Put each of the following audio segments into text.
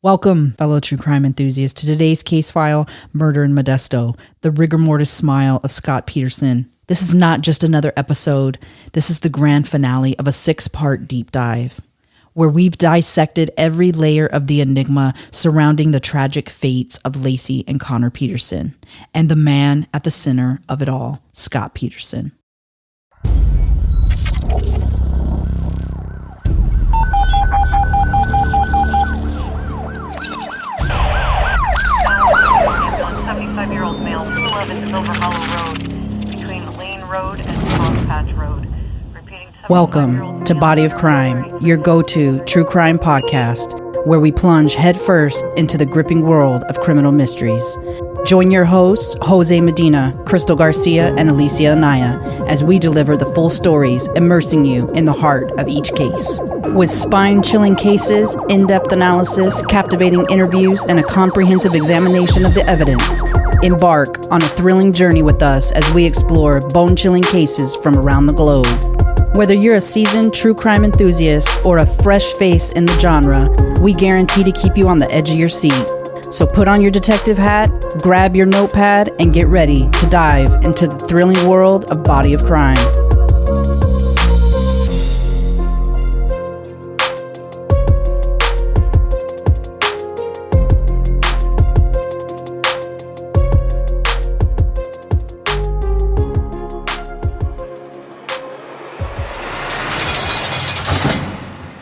Welcome, fellow true crime enthusiasts, to today's case file, Murder in Modesto, the rigor mortis smile of Scott Peterson. This is not just another episode. This is the grand finale of a 6-part deep dive, where we've dissected every layer of the enigma surrounding the tragic fates of Lacey and Connor Peterson, and the man at the center of it all, Scott Peterson. Year-old male, 211 Silver Hollow Road, between Lane Road and Cross Patch Road. Welcome to Body of Crime, your go-to true crime podcast, where we plunge headfirst into the gripping world of criminal mysteries. Join your hosts, Jose Medina, Crystal Garcia, and Alicia Anaya, as we deliver the full stories, immersing you in the heart of each case. With spine-chilling cases, in-depth analysis, captivating interviews, and a comprehensive examination of the evidence, embark on a thrilling journey with us as we explore bone-chilling cases from around the globe. Whether you're a seasoned true crime enthusiast or a fresh face in the genre, we guarantee to keep you on the edge of your seat. So put on your detective hat, grab your notepad, and get ready to dive into the thrilling world of Body of Crime.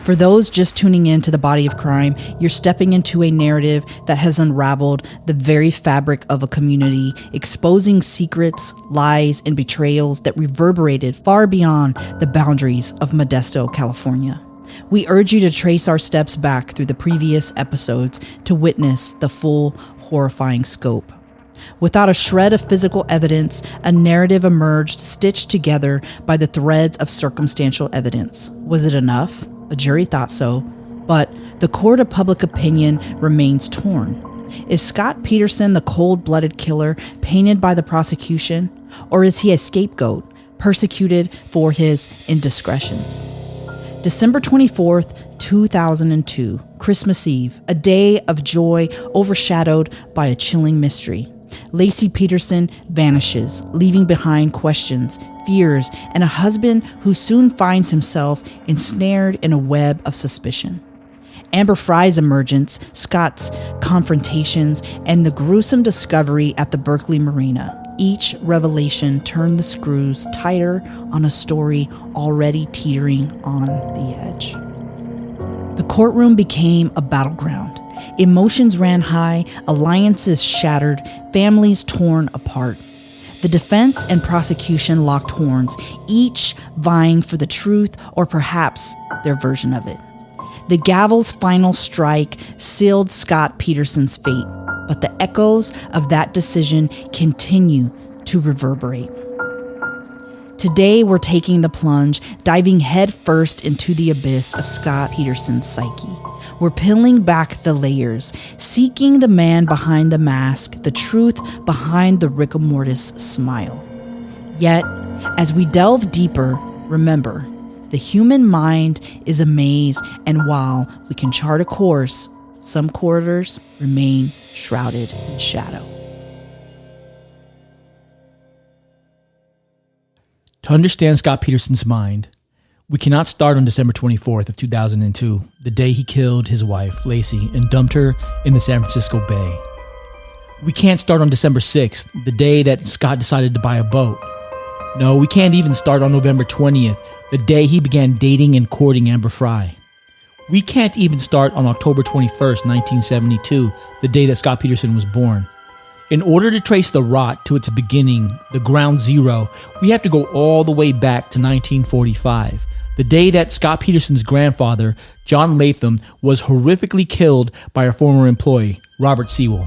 For those just tuning in to the Body of Crime, you're stepping into a narrative that has unraveled the very fabric of a community, exposing secrets, lies, and betrayals that reverberated far beyond the boundaries of Modesto, California. We urge you to trace our steps back through the previous episodes to witness the full, horrifying scope. Without a shred of physical evidence, a narrative emerged stitched together by the threads of circumstantial evidence. Was it enough? A jury thought so, but the court of public opinion remains torn. Is Scott Peterson the cold-blooded killer painted by the prosecution, or is he a scapegoat, persecuted for his indiscretions? December 24th, 2002, Christmas Eve, a day of joy overshadowed by a chilling mystery. Lacey Peterson vanishes, leaving behind questions, fears, and a husband who soon finds himself ensnared in a web of suspicion. Amber Frye's emergence, Scott's confrontations, and the gruesome discovery at the Berkeley Marina. Each revelation turned the screws tighter on a story already teetering on the edge. The courtroom became a battleground. Emotions ran high, alliances shattered, families torn apart. The defense and prosecution locked horns, each vying for the truth or perhaps their version of it. The gavel's final strike sealed Scott Peterson's fate, but the echoes of that decision continue to reverberate. Today, we're taking the plunge, diving headfirst into the abyss of Scott Peterson's psyche. We're peeling back the layers, seeking the man behind the mask, the truth behind the rigor mortis smile. Yet, as we delve deeper, remember, the human mind is a maze, and while we can chart a course, some corridors remain shrouded in shadow. To understand Scott Peterson's mind, we cannot start on December 24th of 2002, the day he killed his wife, Lacey, and dumped her in the San Francisco Bay. We can't start on December 6th, the day that Scott decided to buy a boat. No, we can't even start on November 20th, the day he began dating and courting Amber Frye. We can't even start on October 21st, 1972, the day that Scott Peterson was born. In order to trace the rot to its beginning, the ground zero, we have to go all the way back to 1945, the day that Scott Peterson's grandfather, John Latham, was horrifically killed by a former employee, Robert Sewell.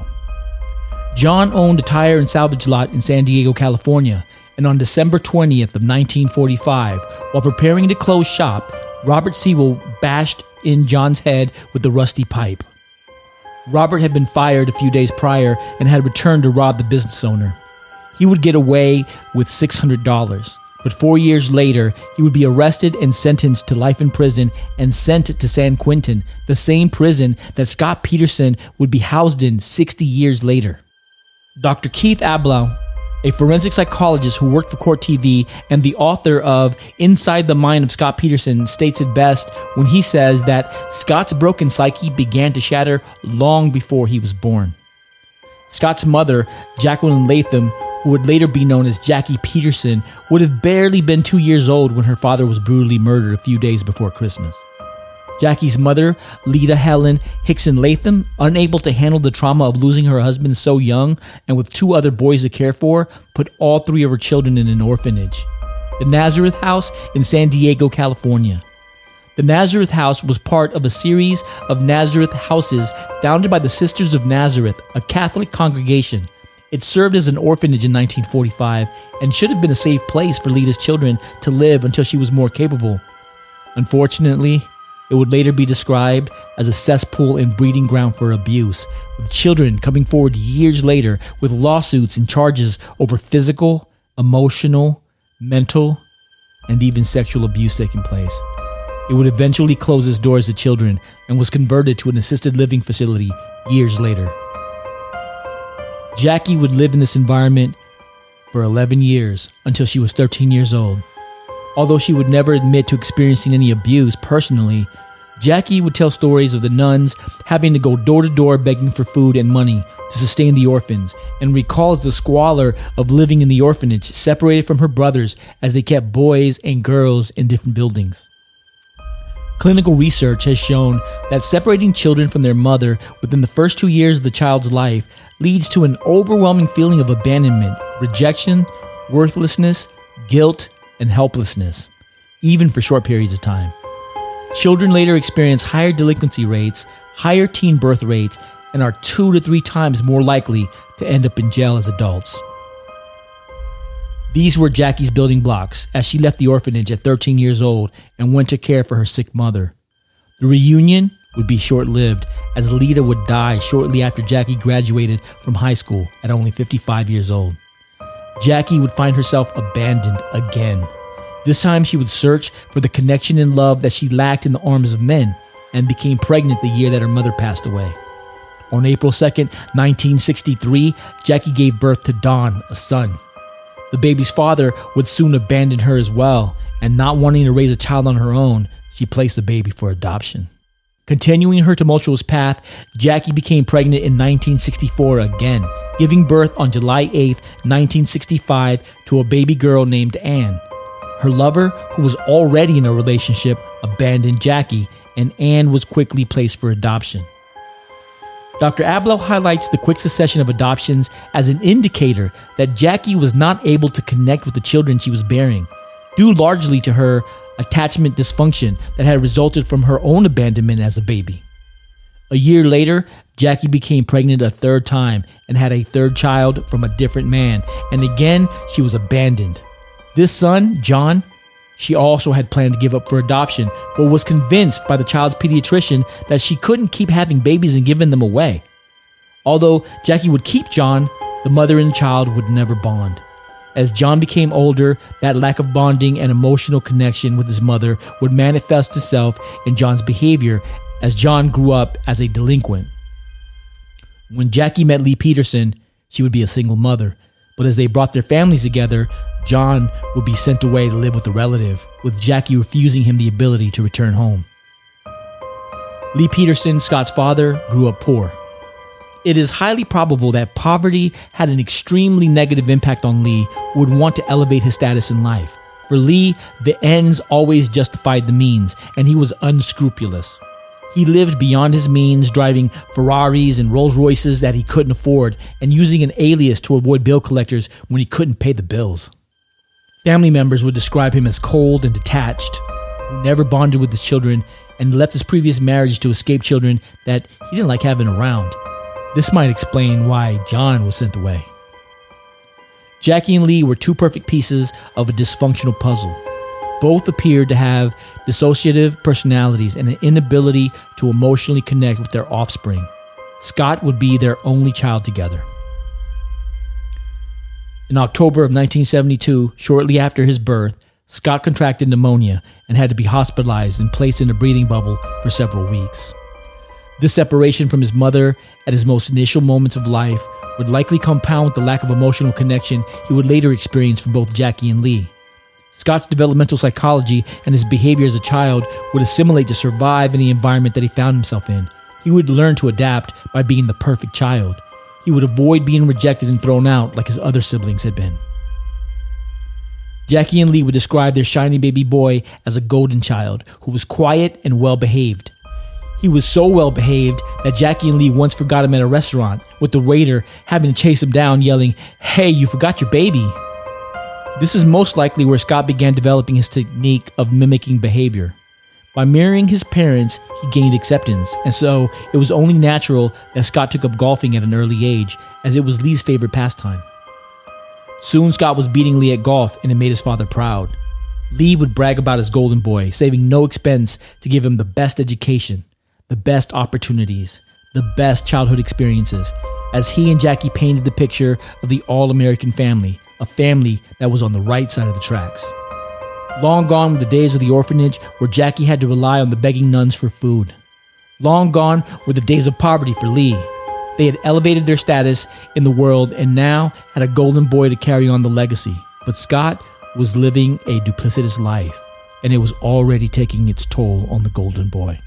John owned a tire and salvage lot in San Diego, California, and on December 20th of 1945, while preparing to close shop, Robert Sewell bashed in John's head with a rusty pipe. Robert had been fired a few days prior and had returned to rob the business owner. He would get away with $600, But 4 years later, he would be arrested and sentenced to life in prison and sent to San Quentin, the same prison that Scott Peterson would be housed in 60 years later. Dr. Keith Ablow, a forensic psychologist who worked for Court TV and the author of Inside the Mind of Scott Peterson, states it best when he says that Scott's broken psyche began to shatter long before he was born. Scott's mother, Jacqueline Latham, who would later be known as Jackie Peterson, would have barely been 2 years old when her father was brutally murdered a few days before Christmas. Jackie's mother, Lita Helen Hickson Latham, unable to handle the trauma of losing her husband so young and with 2 other boys to care for, put all 3 of her children in an orphanage, the Nazareth House in San Diego, California. The Nazareth House was part of a series of Nazareth houses founded by the Sisters of Nazareth, a Catholic congregation. It served as an orphanage in 1945 and should have been a safe place for Lita's children to live until she was more capable. Unfortunately, it would later be described as a cesspool and breeding ground for abuse, with children coming forward years later with lawsuits and charges over physical, emotional, mental, and even sexual abuse taking place. It would eventually close its doors to children and was converted to an assisted living facility years later. Jackie would live in this environment for 11 years until she was 13 years old. Although she would never admit to experiencing any abuse personally, Jackie would tell stories of the nuns having to go door to door begging for food and money to sustain the orphans, and recalls the squalor of living in the orphanage, separated from her brothers as they kept boys and girls in different buildings. Clinical research has shown that separating children from their mother within the first 2 years of the child's life leads to an overwhelming feeling of abandonment, rejection, worthlessness, guilt, and helplessness, even for short periods of time. Children later experience higher delinquency rates, higher teen birth rates, and are 2 to 3 times more likely to end up in jail as adults. These were Jackie's building blocks as she left the orphanage at 13 years old and went to care for her sick mother. The reunion would be short-lived, as Lita would die shortly after Jackie graduated from high school at only 55 years old. Jackie would find herself abandoned again. This time she would search for the connection and love that she lacked in the arms of men, and became pregnant the year that her mother passed away. On April 2nd, 1963, Jackie gave birth to Don, a son. The baby's father would soon abandon her as well, and not wanting to raise a child on her own, she placed the baby for adoption. Continuing her tumultuous path, Jackie became pregnant in 1964 again, giving birth on July 8th, 1965 to a baby girl named Anne. Her lover, who was already in a relationship, abandoned Jackie, and Anne was quickly placed for adoption. Dr. Ablow highlights the quick succession of adoptions as an indicator that Jackie was not able to connect with the children she was bearing, due largely to her attachment dysfunction that had resulted from her own abandonment as a baby. A year later, Jackie became pregnant a 3rd time and had a 3rd child from a different man, and again she was abandoned. This son, John, she also had planned to give up for adoption, but was convinced by the child's pediatrician that she couldn't keep having babies and giving them away. Although Jackie would keep John, the mother and child would never bond. As John became older, that lack of bonding and emotional connection with his mother would manifest itself in John's behavior as John grew up as a delinquent. When Jackie met Lee Peterson, she would be a single mother, but as they brought their families together, John would be sent away to live with a relative, with Jackie refusing him the ability to return home. Lee Peterson, Scott's father, grew up poor. It is highly probable that poverty had an extremely negative impact on Lee, who would want to elevate his status in life. For Lee, the ends always justified the means, and he was unscrupulous. He lived beyond his means, driving Ferraris and Rolls Royces that he couldn't afford, and using an alias to avoid bill collectors when he couldn't pay the bills. Family members would describe him as cold and detached, who never bonded with his children, and left his previous marriage to escape children that he didn't like having around. This might explain why John was sent away. Jackie and Lee were 2 perfect pieces of a dysfunctional puzzle. Both appeared to have dissociative personalities and an inability to emotionally connect with their offspring. Scott would be their only child together. In October of 1972, shortly after his birth, Scott contracted pneumonia and had to be hospitalized and placed in a breathing bubble for several weeks. This separation from his mother at his most initial moments of life would likely compound with the lack of emotional connection he would later experience from both Jackie and Lee. Scott's developmental psychology and his behavior as a child would assimilate to survive in the environment that he found himself in. He would learn to adapt by being the perfect child. He would avoid being rejected and thrown out like his other siblings had been. Jackie and Lee would describe their shiny baby boy as a golden child who was quiet and well-behaved. He was so well-behaved that Jackie and Lee once forgot him at a restaurant, with the waiter having to chase him down yelling, "Hey, you forgot your baby." This is most likely where Scott began developing his technique of mimicking behavior. By mirroring his parents, he gained acceptance, and so it was only natural that Scott took up golfing at an early age, as it was Lee's favorite pastime. Soon Scott was beating Lee at golf, and it made his father proud. Lee would brag about his golden boy, saving no expense to give him the best education, the best opportunities, the best childhood experiences, as he and Jackie painted the picture of the all-American family, a family that was on the right side of the tracks. Long gone were the days of the orphanage where Jackie had to rely on the begging nuns for food. Long gone were the days of poverty for Lee. They had elevated their status in the world and now had a golden boy to carry on the legacy. But Scott was living a duplicitous life, and it was already taking its toll on the golden boy.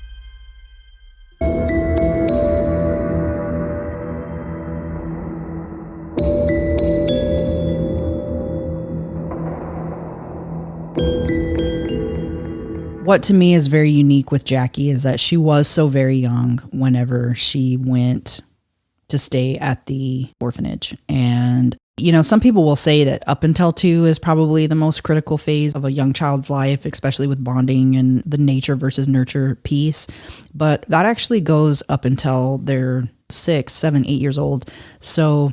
What to me is very unique with Jackie is that she was so very young whenever she went to stay at the orphanage. And, some people will say that up until 2 is probably the most critical phase of a young child's life, especially with bonding and the nature versus nurture piece. But that actually goes up until they're 6, 7, 8 years old. So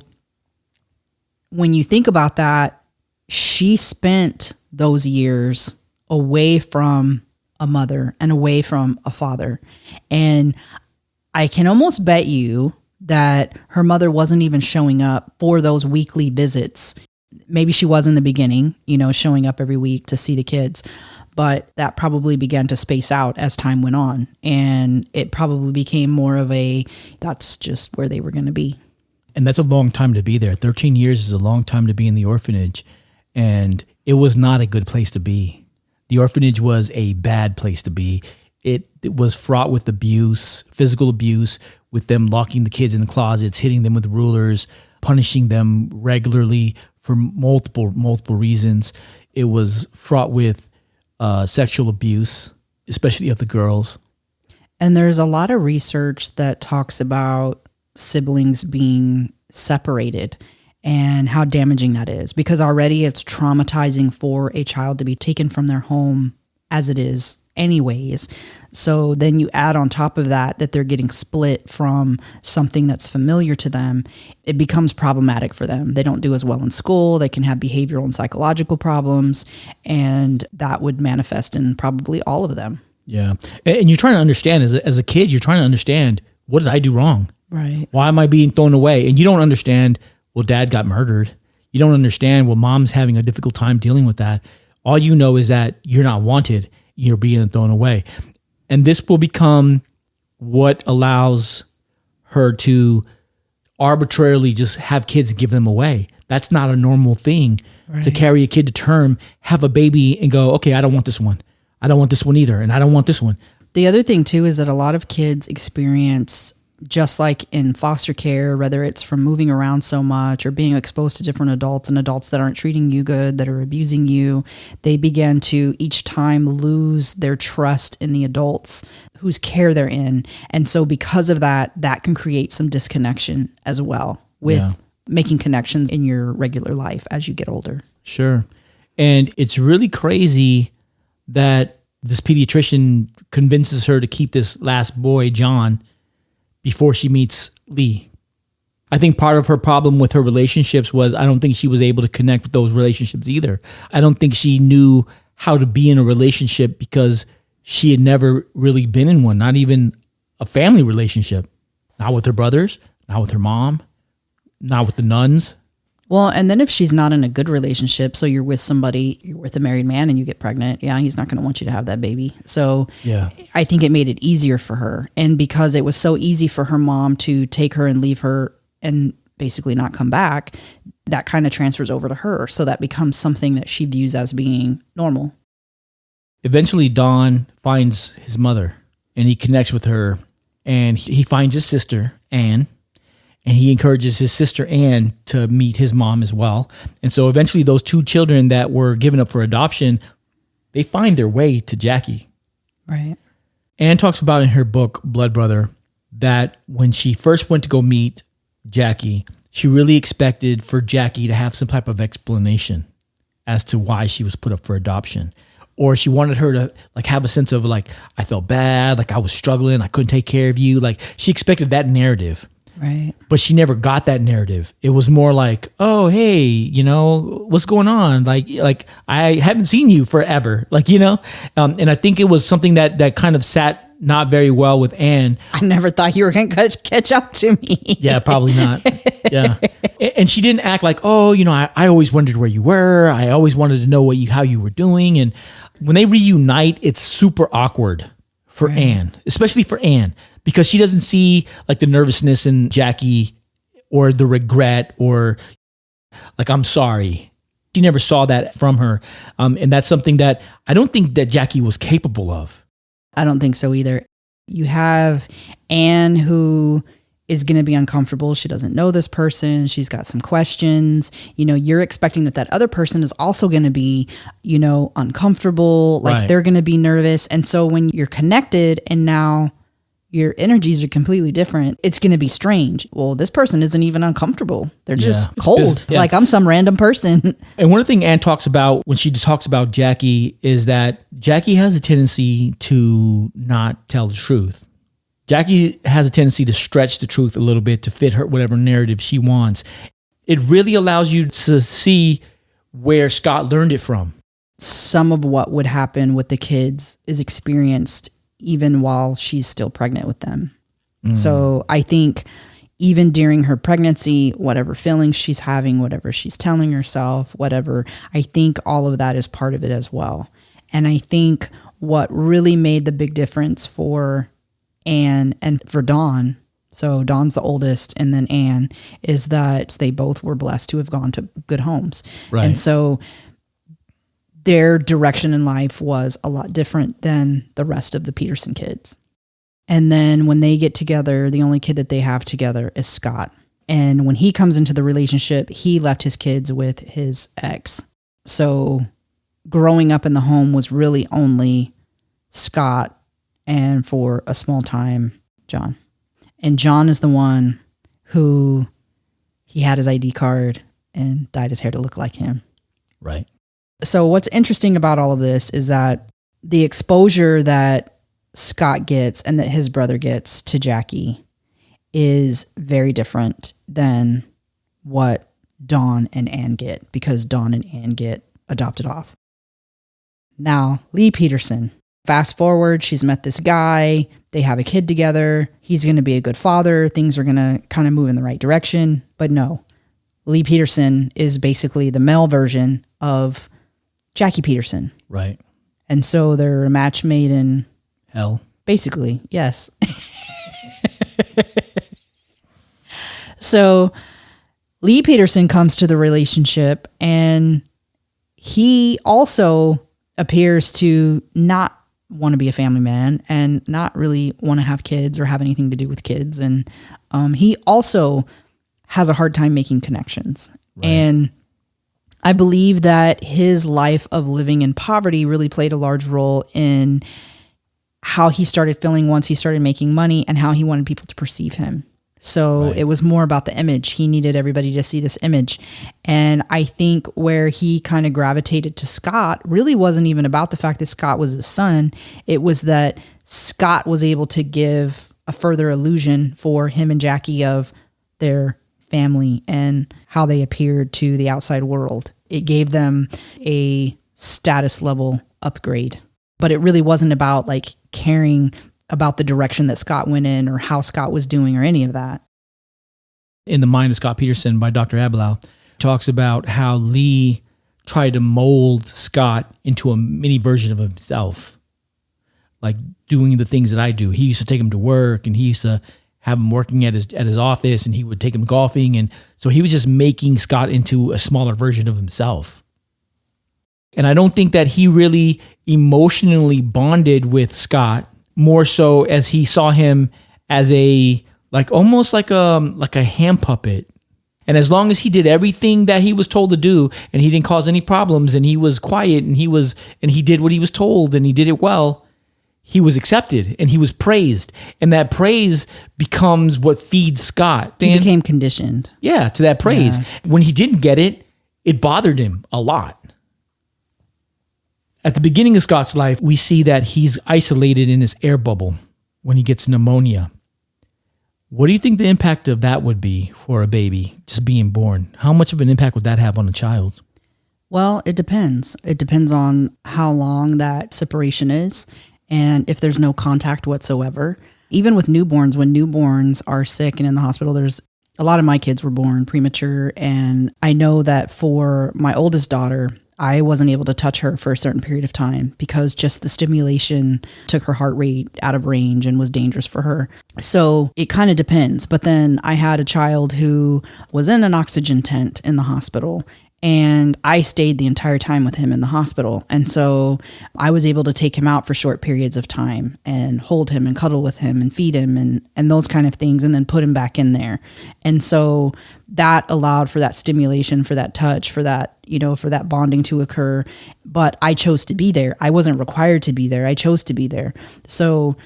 when you think about that, she spent those years away from a mother and away from a father. And I can almost bet you that her mother wasn't even showing up for those weekly visits. Maybe she was in the beginning, showing up every week to see the kids, but that probably began to space out as time went on. And it probably became more of that's just where they were going to be. And that's a long time to be there. 13 years is a long time to be in the orphanage. And it was not a good place to be. The orphanage was a bad place to be. It was fraught with abuse, physical abuse, with them locking the kids in the closets, hitting them with rulers, punishing them regularly for multiple reasons. It was fraught with sexual abuse, especially of the girls. And there's a lot of research that talks about siblings being separated and how damaging that is, because already it's traumatizing for a child to be taken from their home as it is anyways. So then you add on top of that they're getting split from something that's familiar to them. It becomes problematic for them. They don't do as well in school. They can have behavioral and psychological problems, and that would manifest in probably all of them. Yeah. And you're trying to understand, as a kid, you're trying to understand, what did I do wrong? Right. Why am I being thrown away? And you don't understand, well, dad got murdered. You don't understand, well, mom's having a difficult time dealing with that. All you know is that you're not wanted. You're being thrown away. And this will become what allows her to arbitrarily just have kids and give them away. That's not a normal thing. Right. To carry a kid to term, have a baby and go, okay, I don't want this one. I don't want this one either. And I don't want this one. The other thing too is that a lot of kids experience, just like in foster care, whether it's from moving around so much or being exposed to different adults and adults that aren't treating you good, that are abusing you, they begin to each time lose their trust in the adults whose care they're in. And so because of that, that can create some disconnection as well with making connections in your regular life as you get older. Sure. And it's really crazy that this pediatrician convinces her to keep this last boy, John, before she meets Lee. I think part of her problem with her relationships was I don't think she was able to connect with those relationships either. I don't think she knew how to be in a relationship because she had never really been in one, not even a family relationship. Not with her brothers, not with her mom, not with the nuns. Well, and then if she's not in a good relationship, so you're with somebody, you're with a married man and you get pregnant, yeah, he's not going to want you to have that baby. So Yeah. I think it made it easier for her. And because it was so easy for her mom to take her and leave her and basically not come back, that kind of transfers over to her. So that becomes something that she views as being normal. Eventually, Don finds his mother and he connects with her, and he finds his sister, Anne, and he encourages his sister, Anne, to meet his mom as well. And so eventually those two children that were given up for adoption, they find their way to Jackie. Right. Anne talks about in her book, Blood Brother, that when she first went to go meet Jackie, she really expected for Jackie to have some type of explanation as to why she was put up for adoption. Or she wanted her to like have a sense of like, I felt bad, like I was struggling, I couldn't take care of you. Like she expected that narrative. Right. But she never got that narrative. It was more like, oh, hey, you know, what's going on? Like I haven't seen you forever. Like, you know, and I think it was something that kind of sat not very well with Anne. I never thought you were going to catch up to me. Yeah, probably not. Yeah. And she didn't act like, oh, you know, I always wondered where you were. I always wanted to know how you were doing. And when they reunite, it's super awkward for Anne, especially for Anne, because she doesn't see like the nervousness in Jackie or the regret or like, I'm sorry. She never saw that from her. And that's something that I don't think that Jackie was capable of. I don't think so either. You have Anne who is going to be uncomfortable. She doesn't know this person. She's got some questions. You know, you're expecting that other person is also going to be, you know, uncomfortable. Like they're going to be nervous. And so when you're connected and now your energies are completely different, it's going to be strange. Well, this person isn't even uncomfortable. They're just cold. Like I'm some random person. And one of the things Anne talks about when she talks about Jackie is that Jackie has a tendency to not tell the truth. Jackie has a tendency to stretch the truth a little bit to fit her whatever narrative she wants. It really allows you to see where Scott learned it from. Some of what would happen with the kids is experienced even while she's still pregnant with them. So I think even during her pregnancy, whatever feelings she's having, whatever she's telling herself, whatever, I think all of that is part of it as well. And I think what really made the big difference for Anne and for Dawn, so Dawn's the oldest and then Anne, is that they both were blessed to have gone to good homes. Right. And so their direction in life was a lot different than the rest of the Peterson kids. And then when they get together, the only kid that they have together is Scott. And when he comes into the relationship, he left his kids with his ex. So growing up in the home was really only Scott and for a small time, John. And John is the one who he had his ID card and dyed his hair to look like him. Right. So what's interesting about all of this is that the exposure that Scott gets and that his brother gets to Jackie is very different than what Dawn and Anne get, because Dawn and Anne get adopted off. Now, Lee Peterson, fast forward, she's met this guy, they have a kid together, he's going to be a good father, things are going to kind of move in the right direction, but no. Lee Peterson is basically the male version of Jackie Peterson. Right. And so they're a match made in hell. Basically, yes. So Lee Peterson comes to the relationship and he also appears to not want to be a family man and not really want to have kids or have anything to do with kids. And he also has a hard time making connections. Right. And I believe that his life of living in poverty really played a large role in how he started feeling once he started making money and how he wanted people to perceive him. So It was more about the image. He needed everybody to see this image. And I think where he kind of gravitated to Scott really wasn't even about the fact that Scott was his son. It was that Scott was able to give a further illusion for him and Jackie of their family and how they appeared to the outside world. It gave them a status level upgrade, but it really wasn't about like caring about the direction that Scott went in or how Scott was doing or any of that. In the Mind of Scott Peterson by Dr. Abelow, talks about how Lee tried to mold Scott into a mini version of himself, like doing the things that I do. He used to take him to work, and he used to have him working at his office, and he would take him golfing. And so he was just making Scott into a smaller version of himself. And I don't think that he really emotionally bonded with Scott, more so as he saw him as almost like a hand puppet. And as long as he did everything that he was told to do, and he didn't cause any problems, and he was quiet, and he did what he was told, and he did it well, he was accepted and he was praised. And that praise becomes what feeds Scott. He became conditioned. Yeah, to that praise. Yeah. When he didn't get it, it bothered him a lot. At the beginning of Scott's life, we see that he's isolated in his air bubble when he gets pneumonia. What do you think the impact of that would be for a baby just being born? How much of an impact would that have on a child? Well, it depends. It depends on how long that separation is and if there's no contact whatsoever. Even with newborns, when newborns are sick and in the hospital, there's a lot of my kids were born premature. And I know that for my oldest daughter, I wasn't able to touch her for a certain period of time because just the stimulation took her heart rate out of range and was dangerous for her. So it kind of depends. But then I had a child who was in an oxygen tent in the hospital, and I stayed the entire time with him in the hospital. And so I was able to take him out for short periods of time and hold him and cuddle with him and feed him and those kind of things, and then put him back in there. And so that allowed for that stimulation, for that touch, for that, for that bonding to occur. But I chose to be there. I wasn't required to be there. I chose to be there. So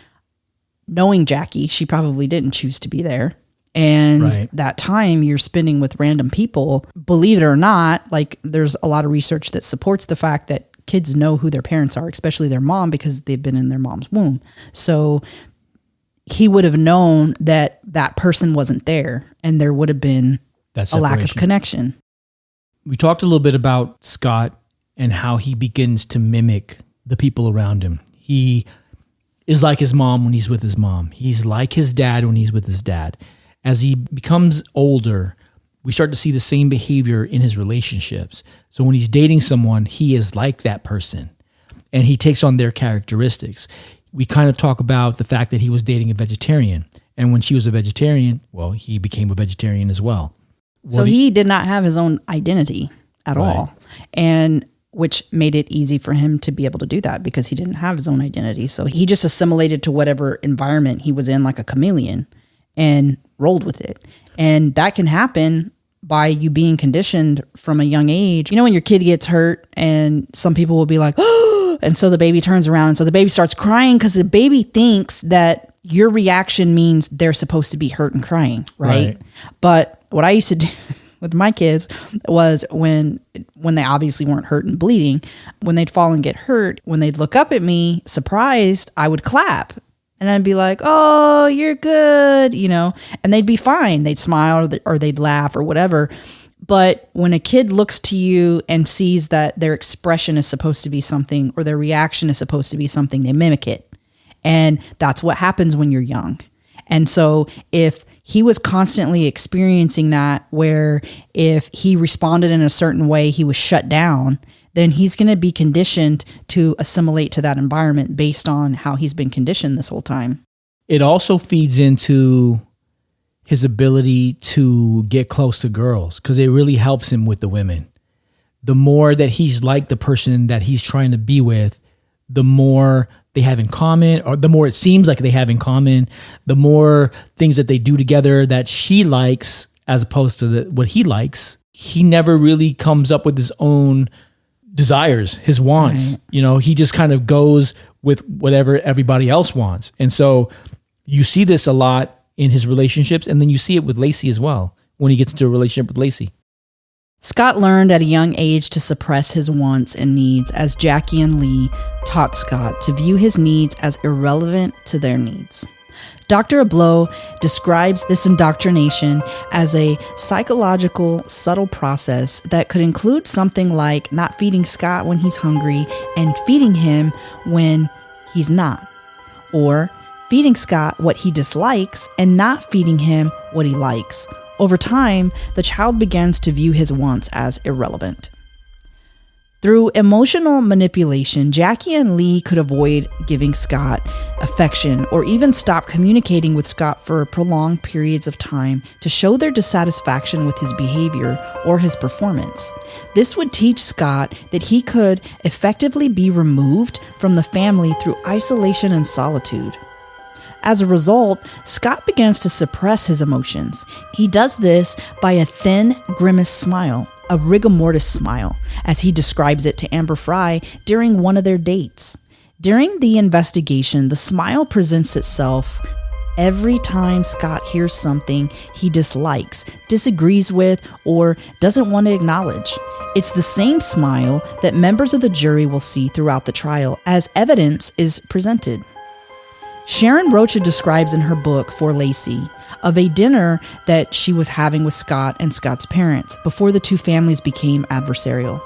knowing Jackie, she probably didn't choose to be there. And right. That time you're spending with random people, believe it or not, like there's a lot of research that supports the fact that kids know who their parents are, especially their mom, because they've been in their mom's womb. So he would have known that that person wasn't there, and there would have been a lack of connection. We talked a little bit about Scott and how he begins to mimic the people around him. He is like his mom when he's with his mom. He's like his dad when he's with his dad. As he becomes older, we start to see the same behavior in his relationships. So when he's dating someone, he is like that person, and he takes on their characteristics. We kind of talk about the fact that he was dating a vegetarian, and when she was a vegetarian, well, he became a vegetarian as well. So he did not have his own identity at all, and which made it easy for him to be able to do that because he didn't have his own identity. So he just assimilated to whatever environment he was in like a chameleon and rolled with it. And that can happen by you being conditioned from a young age. When your kid gets hurt and some people will be like, oh, and so the baby turns around and so the baby starts crying because the baby thinks that your reaction means they're supposed to be hurt and crying, right? But what I used to do with my kids was when they obviously weren't hurt and bleeding, when they'd fall and get hurt, when they'd look up at me surprised, I would clap. And I'd be like, oh, you're good, and they'd be fine. They'd smile or they'd laugh or whatever. But when a kid looks to you and sees that their expression is supposed to be something or their reaction is supposed to be something, they mimic it. And that's what happens when you're young. And so if he was constantly experiencing that, where if he responded in a certain way, he was shut down, then he's going to be conditioned to assimilate to that environment based on how he's been conditioned this whole time. It also feeds into his ability to get close to girls because it really helps him with the women. The more that he's like the person that he's trying to be with, the more they have in common, or the more it seems like they have in common, the more things that they do together that she likes as opposed to what he likes. He never really comes up with his own desires, his wants. Right. He just kind of goes with whatever everybody else wants. And so you see this a lot in his relationships, and then you see it with Lacey as well when he gets into a relationship with Lacey. Scott learned at a young age to suppress his wants and needs, as Jackie and Lee taught Scott to view his needs as irrelevant to their needs. Dr. Abloh describes this indoctrination as a psychological, subtle process that could include something like not feeding Scott when he's hungry and feeding him when he's not, or feeding Scott what he dislikes and not feeding him what he likes, Over time, the child begins to view his wants as irrelevant. Through emotional manipulation, Jackie and Lee could avoid giving Scott affection or even stop communicating with Scott for prolonged periods of time to show their dissatisfaction with his behavior or his performance. This would teach Scott that he could effectively be removed from the family through isolation and solitude. As a result, Scott begins to suppress his emotions. He does this by a thin, grimace smile, a rigor mortis smile, as he describes it to Amber Fry during one of their dates. During the investigation, the smile presents itself every time Scott hears something he dislikes, disagrees with, or doesn't want to acknowledge. It's the same smile that members of the jury will see throughout the trial as evidence is presented. Sharon Rocha describes in her book, For Lacey, of a dinner that she was having with Scott and Scott's parents before the two families became adversarial.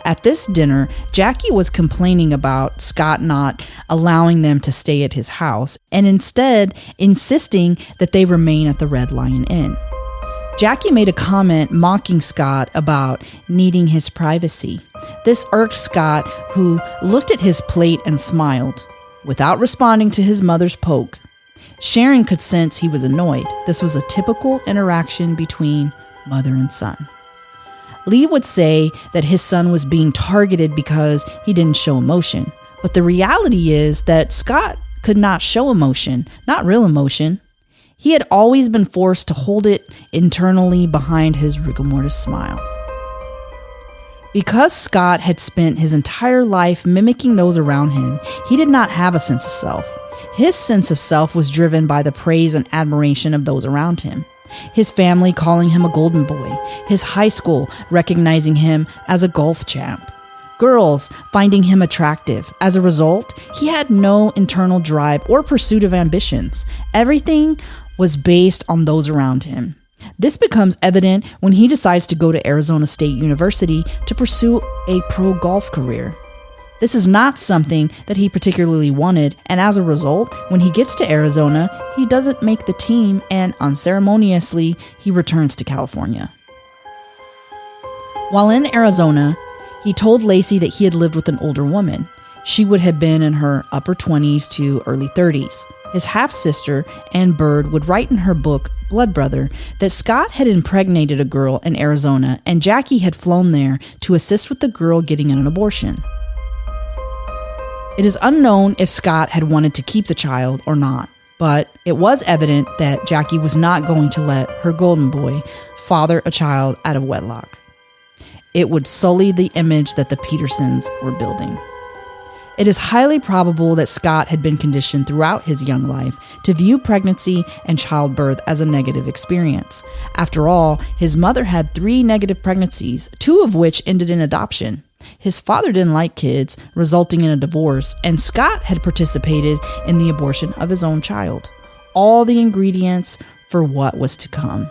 At this dinner, Jackie was complaining about Scott not allowing them to stay at his house and instead insisting that they remain at the Red Lion Inn. Jackie made a comment mocking Scott about needing his privacy. This irked Scott, who looked at his plate and smiled, without responding to his mother's poke. Sharon could sense he was annoyed. This was a typical interaction between mother and son. Lee would say that his son was being targeted because he didn't show emotion. But the reality is that Scott could not show emotion, not real emotion. He had always been forced to hold it internally behind his rigor mortis smile. Because Scott had spent his entire life mimicking those around him, he did not have a sense of self. His sense of self was driven by the praise and admiration of those around him. His family calling him a golden boy, his high school recognizing him as a golf champ, girls finding him attractive. As a result, he had no internal drive or pursuit of ambitions. Everything was based on those around him. This becomes evident when he decides to go to Arizona State University to pursue a pro golf career. This is not something that he particularly wanted, and as a result, when he gets to Arizona, he doesn't make the team, and unceremoniously, he returns to California. While in Arizona, he told Lacey that he had lived with an older woman. She would have been in her upper 20s to early 30s. His half-sister, Ann Bird, would write in her book, Blood Brother, that Scott had impregnated a girl in Arizona and Jackie had flown there to assist with the girl getting an abortion. It is unknown if Scott had wanted to keep the child or not, but it was evident that Jackie was not going to let her golden boy father a child out of wedlock. It would sully the image that the Petersons were building. It is highly probable that Scott had been conditioned throughout his young life to view pregnancy and childbirth as a negative experience. After all, his mother had 3 negative pregnancies, 2 of which ended in adoption. His father didn't like kids, resulting in a divorce, and Scott had participated in the abortion of his own child. All the ingredients for what was to come.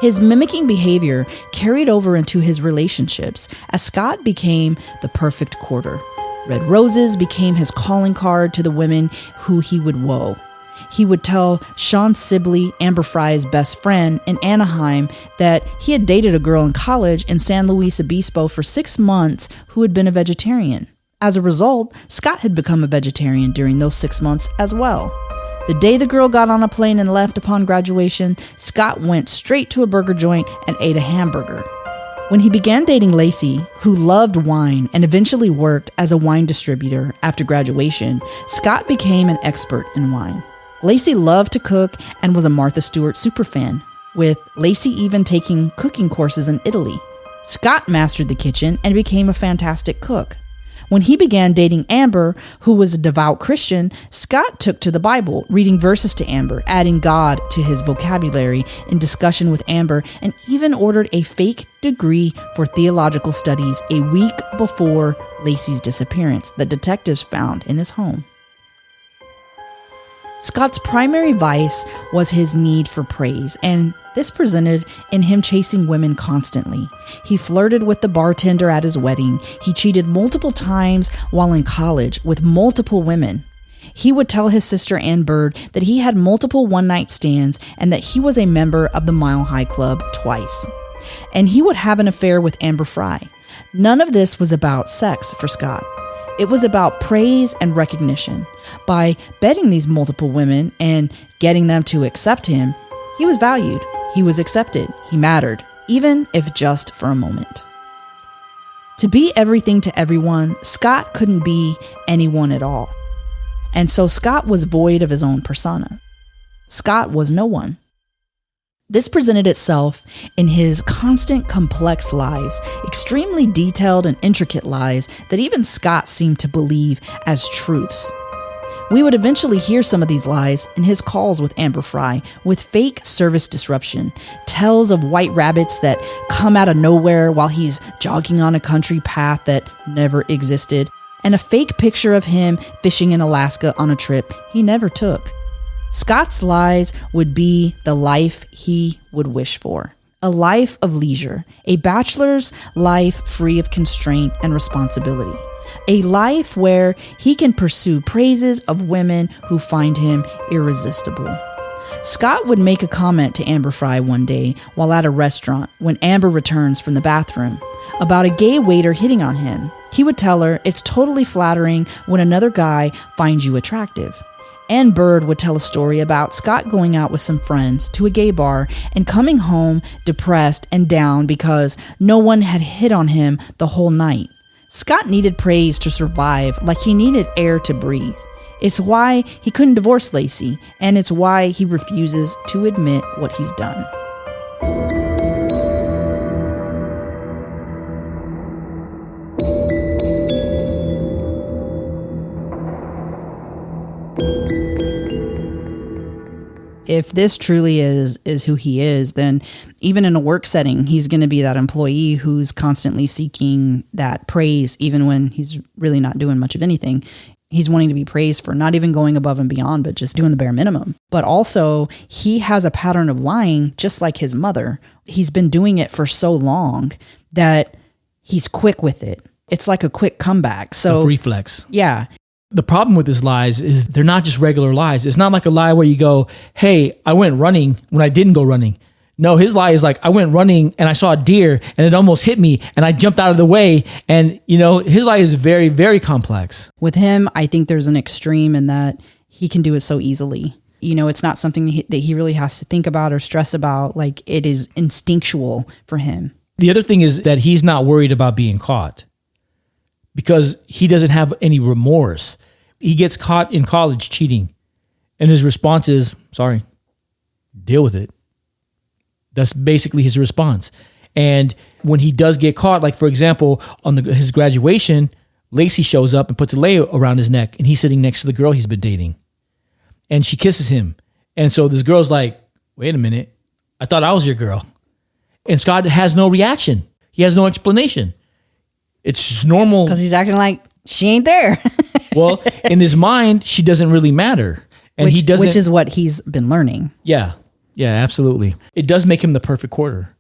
His mimicking behavior carried over into his relationships as Scott became the perfect courter. Red roses became his calling card to the women who he would woo. He would tell Sean Sibley, Amber Fry's best friend in Anaheim, that he had dated a girl in college in San Luis Obispo for 6 months who had been a vegetarian. As a result, Scott had become a vegetarian during those 6 months as well. The day the girl got on a plane and left upon graduation, Scott went straight to a burger joint and ate a hamburger. When he began dating Lacey, who loved wine and eventually worked as a wine distributor after graduation, Scott became an expert in wine. Lacey loved to cook and was a Martha Stewart superfan, with Lacey even taking cooking courses in Italy. Scott mastered the kitchen and became a fantastic cook. When he began dating Amber, who was a devout Christian, Scott took to the Bible, reading verses to Amber, adding God to his vocabulary in discussion with Amber, and even ordered a fake degree for theological studies a week before Lacey's disappearance that detectives found in his home. Scott's primary vice was his need for praise, and this presented in him chasing women constantly. He flirted with the bartender at his wedding. He cheated multiple times while in college with multiple women. He would tell his sister Ann Bird that he had multiple one-night stands and that he was a member of the Mile High Club twice. And he would have an affair with Amber Fry. None of this was about sex for Scott. It was about praise and recognition. By bedding these multiple women and getting them to accept him, he was valued, he was accepted, he mattered, even if just for a moment. To be everything to everyone, Scott couldn't be anyone at all. And so Scott was void of his own persona. Scott was no one. This presented itself in his constant complex lies, extremely detailed and intricate lies that even Scott seemed to believe as truths. We would eventually hear some of these lies in his calls with Amber Fry, with fake service disruption, tales of white rabbits that come out of nowhere while he's jogging on a country path that never existed, and a fake picture of him fishing in Alaska on a trip he never took. Scott's lies would be the life he would wish for. A life of leisure, a bachelor's life free of constraint and responsibility. A life where he can pursue praises of women who find him irresistible. Scott would make a comment to Amber Fry one day while at a restaurant when Amber returns from the bathroom about a gay waiter hitting on him. He would tell her it's totally flattering when another guy finds you attractive. Ann Bird would tell a story about Scott going out with some friends to a gay bar and coming home depressed and down because no one had hit on him the whole night. Scott needed praise to survive like he needed air to breathe. It's why he couldn't divorce Lacey, and it's why he refuses to admit what he's done. If this truly is who he is, then even in a work setting, he's going to be that employee who's constantly seeking that praise, even when he's really not doing much of anything. He's wanting to be praised for not even going above and beyond, but just doing the bare minimum. But also, he has a pattern of lying just like his mother. He's been doing it for so long that he's quick with it. It's like a quick comeback. So reflex. Yeah. The problem with his lies is they're not just regular lies. It's not like a lie where you go, hey, I went running when I didn't go running. No, his lie is like, I went running and I saw a deer and it almost hit me and I jumped out of the way. And, his lie is very, very complex. With him, I think there's an extreme in that he can do it so easily. It's not something that he really has to think about or stress about. Like, it is instinctual for him. The other thing is that he's not worried about being caught because he doesn't have any remorse. He gets caught in college cheating and his response is, sorry, deal with it. That's basically his response. And when he does get caught, like for example, on his graduation, Lacey shows up and puts a lei around his neck and he's sitting next to the girl he's been dating. And she kisses him. And so this girl's like, wait a minute, I thought I was your girl. And Scott has no reaction. He has no explanation. It's just normal. Because he's acting like she ain't there. Well, in his mind, she doesn't really matter. And which is what he's been learning. Yeah. Yeah, absolutely. It does make him the perfect courter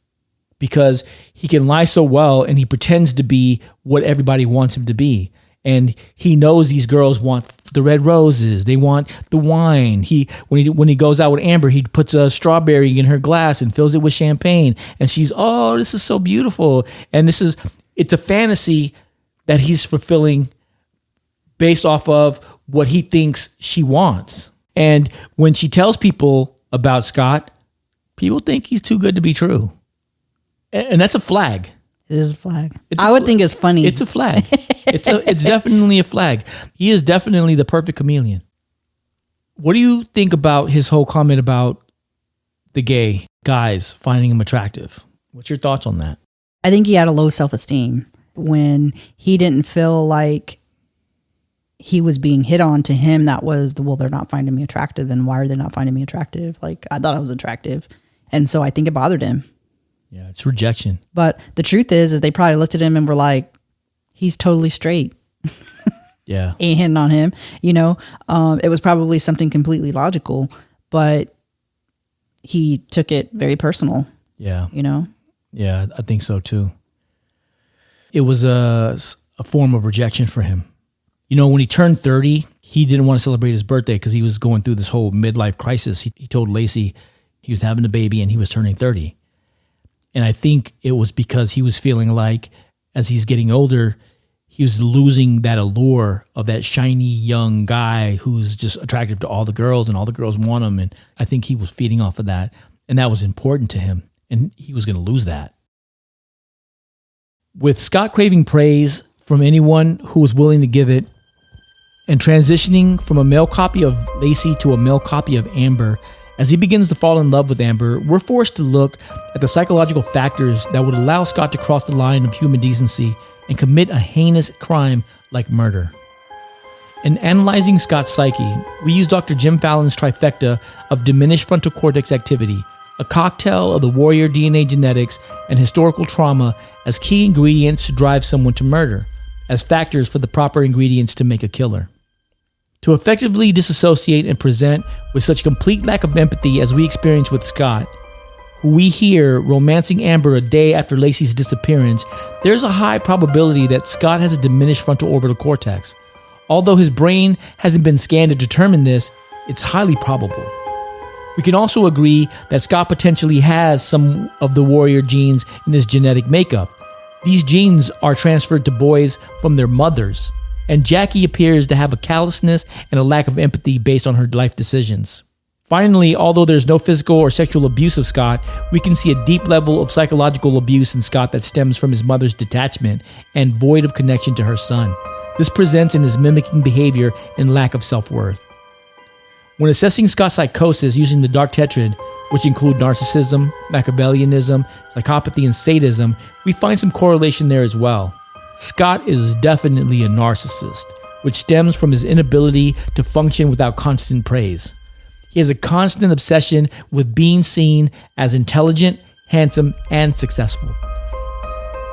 because he can lie so well and he pretends to be what everybody wants him to be. And he knows these girls want the red roses. They want the wine. When he goes out with Amber, he puts a strawberry in her glass and fills it with champagne. And she's, oh, this is so beautiful. And it's a fantasy that he's fulfilling based off of what he thinks she wants. And when she tells people about Scott, people think he's too good to be true. And that's a flag. It is a flag. I would think it's funny. It's a flag. It's definitely a flag. He is definitely the perfect chameleon. What do you think about his whole comment about the gay guys finding him attractive? What's your thoughts on that? I think he had a low self-esteem when he didn't feel like he was being hit on. To him, that was they're not finding me attractive. And why are they not finding me attractive? Like, I thought I was attractive. And so I think it bothered him. Yeah, it's rejection. But the truth is they probably looked at him and were like, he's totally straight. Yeah. Ain't hitting on him. It was probably something completely logical, but he took it very personal. Yeah. Yeah, I think so too. It was a form of rejection for him. When he turned 30, he didn't want to celebrate his birthday because he was going through this whole midlife crisis. He told Lacey he was having a baby and he was turning 30. And I think it was because he was feeling like as he's getting older, he was losing that allure of that shiny young guy who's just attractive to all the girls and all the girls want him. And I think he was feeding off of that. And that was important to him. And he was going to lose that. With Scott craving praise from anyone who was willing to give it, and transitioning from a male copy of Lacey to a male copy of Amber, as he begins to fall in love with Amber, we're forced to look at the psychological factors that would allow Scott to cross the line of human decency and commit a heinous crime like murder. In analyzing Scott's psyche, we use Dr. Jim Fallon's trifecta of diminished frontal cortex activity, a cocktail of the warrior DNA genetics and historical trauma as key ingredients to drive someone to murder, as factors for the proper ingredients to make a killer. To effectively disassociate and present with such complete lack of empathy as we experience with Scott, who we hear romancing Amber a day after Lacey's disappearance, there's a high probability that Scott has a diminished frontal orbital cortex. Although his brain hasn't been scanned to determine this, it's highly probable. We can also agree that Scott potentially has some of the warrior genes in his genetic makeup. These genes are transferred to boys from their mothers, and Jackie appears to have a callousness and a lack of empathy based on her life decisions. Finally, although there's no physical or sexual abuse of Scott, we can see a deep level of psychological abuse in Scott that stems from his mother's detachment and void of connection to her son. This presents in his mimicking behavior and lack of self-worth. When assessing Scott's psychosis using the dark tetrad, which include narcissism, Machiavellianism, psychopathy, and sadism, we find some correlation there as well. Scott is definitely a narcissist, which stems from his inability to function without constant praise. He has a constant obsession with being seen as intelligent, handsome, and successful.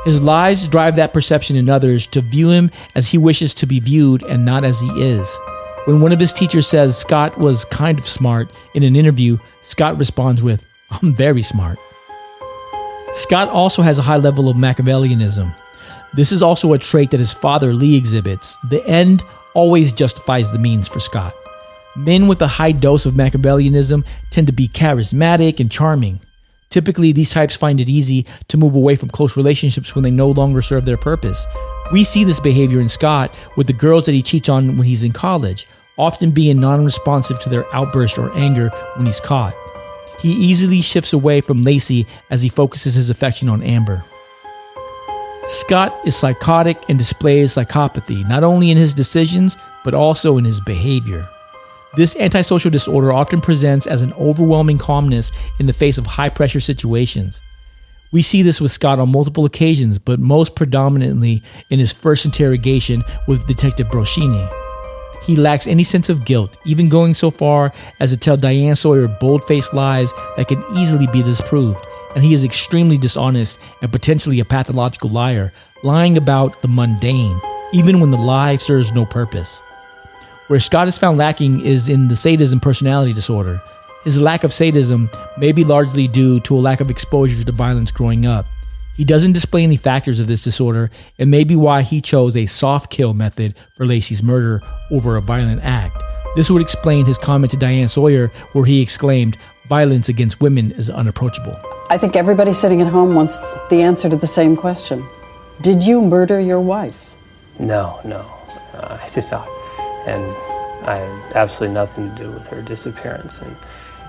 His lies drive that perception in others to view him as he wishes to be viewed and not as he is. When one of his teachers says Scott was kind of smart in an interview, Scott responds with, "I'm very smart." Scott also has a high level of Machiavellianism. This is also a trait that his father Lee exhibits. The end always justifies the means for Scott. Men with a high dose of Machiavellianism tend to be charismatic and charming. Typically, these types find it easy to move away from close relationships when they no longer serve their purpose. We see this behavior in Scott with the girls that he cheats on when he's in college, often being non-responsive to their outburst or anger when he's caught. He easily shifts away from Lacey as he focuses his affection on Amber. Scott is psychotic and displays psychopathy, not only in his decisions, but also in his behavior. This antisocial disorder often presents as an overwhelming calmness in the face of high-pressure situations. We see this with Scott on multiple occasions, but most predominantly in his first interrogation with Detective Broschini. He lacks any sense of guilt, even going so far as to tell Diane Sawyer bold-faced lies that can easily be disproved. And he is extremely dishonest and potentially a pathological liar, lying about the mundane, even when the lie serves no purpose. Where Scott is found lacking is in the sadism personality disorder. His lack of sadism may be largely due to a lack of exposure to violence growing up. He doesn't display any factors of this disorder, and may be why he chose a soft kill method for Lacey's murder over a violent act. This would explain his comment to Diane Sawyer where he exclaimed, "Violence against women is unapproachable." I think everybody sitting at home wants the answer to the same question. Did you murder your wife? No, I did not. And I had absolutely nothing to do with her disappearance.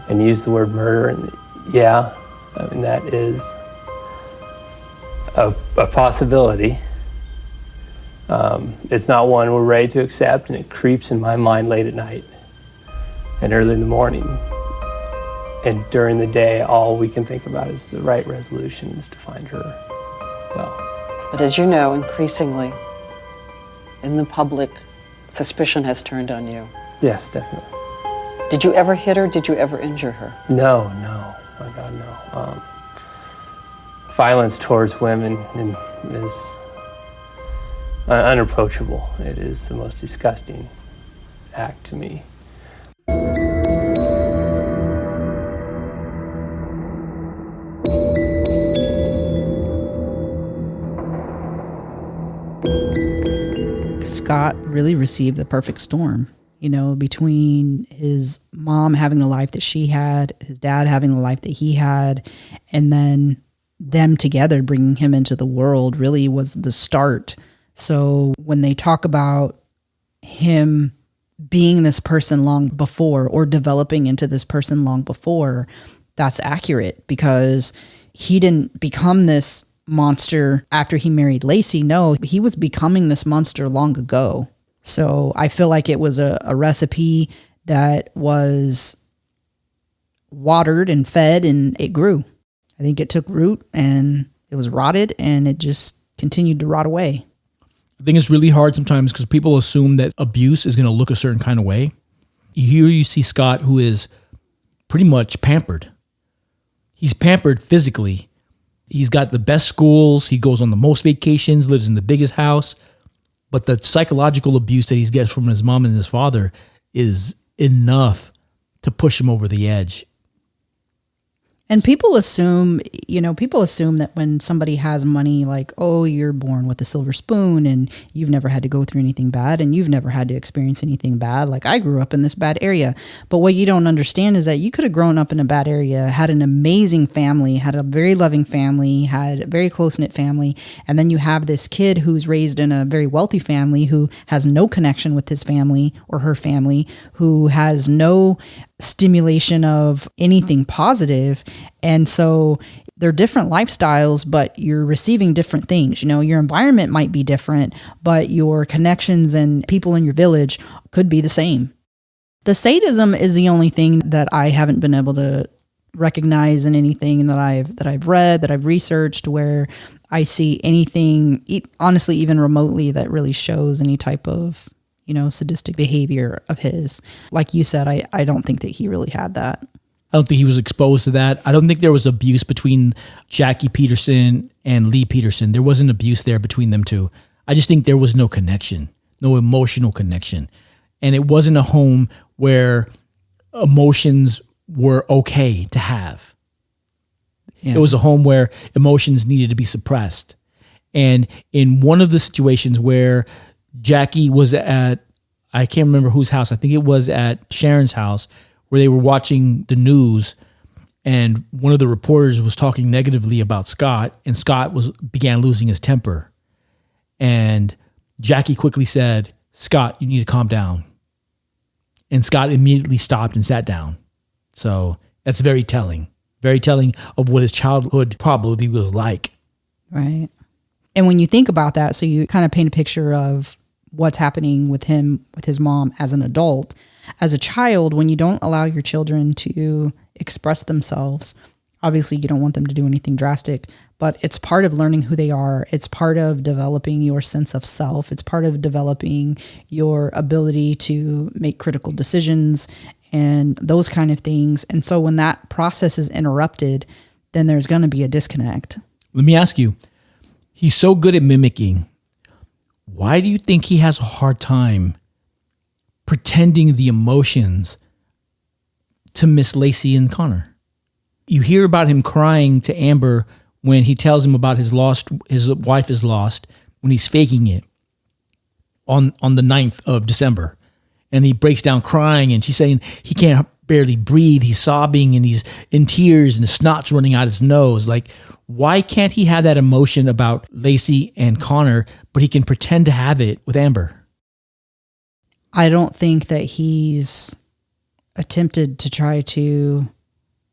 And use the word murder, and yeah, I mean, that is a possibility. It's not one we're ready to accept, and it creeps in my mind late at night and early in the morning. And during the day, all we can think about is the right resolution is to find her well. But as you know, increasingly, in the public, suspicion has turned on you. Yes, definitely. Did you ever hit her? Did you ever injure her? No. My God, no. Violence towards women is unapproachable. It is the most disgusting act to me. Scott really received the perfect storm, between his mom having the life that she had, his dad having the life that he had, and then them together bringing him into the world really was the start. So when they talk about him being this person long before or developing into this person long before, that's accurate, because he didn't become this monster after he married Lacey. No, he was becoming this monster long ago. So I feel like it was a recipe that was watered and fed, and it grew. I think it took root and it was rotted, and it just continued to rot away. I think it's really hard sometimes because people assume that abuse is going to look a certain kind of way. Here you see Scott, who is pretty much pampered. He's pampered physically. He's got the best schools. He goes on the most vacations, lives in the biggest house. But the psychological abuse that he gets from his mom and his father is enough to push him over the edge. And people assume that when somebody has money, like, oh, you're born with a silver spoon and you've never had to go through anything bad and you've never had to experience anything bad. Like, I grew up in this bad area. But what you don't understand is that you could have grown up in a bad area, had an amazing family, had a very loving family, had a very close-knit family. And then you have this kid who's raised in a very wealthy family who has no connection with his family or her family, who has no stimulation of anything positive. And so they're different lifestyles, but you're receiving different things. Your environment might be different, but your connections and people in your village could be the same. The sadism is the only thing that I haven't been able to recognize in anything that I've read, that I've researched, where I see anything, honestly, even remotely, that really shows any type of sadistic behavior of his. Like you said, I don't think that he really had that. I don't think he was exposed to that. I don't think there was abuse between Jackie Peterson and Lee Peterson. There wasn't abuse there between them two. I just think there was no connection, no emotional connection. And it wasn't a home where emotions were okay to have. Yeah. It was a home where emotions needed to be suppressed. And in one of the situations where Jackie was at, I can't remember whose house, I think it was at Sharon's house, where they were watching the news, and one of the reporters was talking negatively about Scott, and Scott began losing his temper. And Jackie quickly said, "Scott, you need to calm down." And Scott immediately stopped and sat down. So that's very telling of what his childhood probably was like. Right. And when you think about that, so you kind of paint a picture of what's happening with him, with his mom as an adult. As a child, when you don't allow your children to express themselves, obviously you don't want them to do anything drastic, but it's part of learning who they are. It's part of developing your sense of self. It's part of developing your ability to make critical decisions and those kind of things. And so when that process is interrupted, then there's going to be a disconnect. Let me ask you, he's so good at mimicking. Why do you think he has a hard time pretending the emotions to Miss Lacey and Connor? You hear about him crying to Amber when he tells him about his wife is lost, when he's faking it on the 9th of December. And he breaks down crying, and she's saying he can't barely breathe. He's sobbing and he's in tears and the snot's running out his nose. Like, why can't he have that emotion about Lacey and Connor, but he can pretend to have it with Amber? I don't think that he's attempted to try to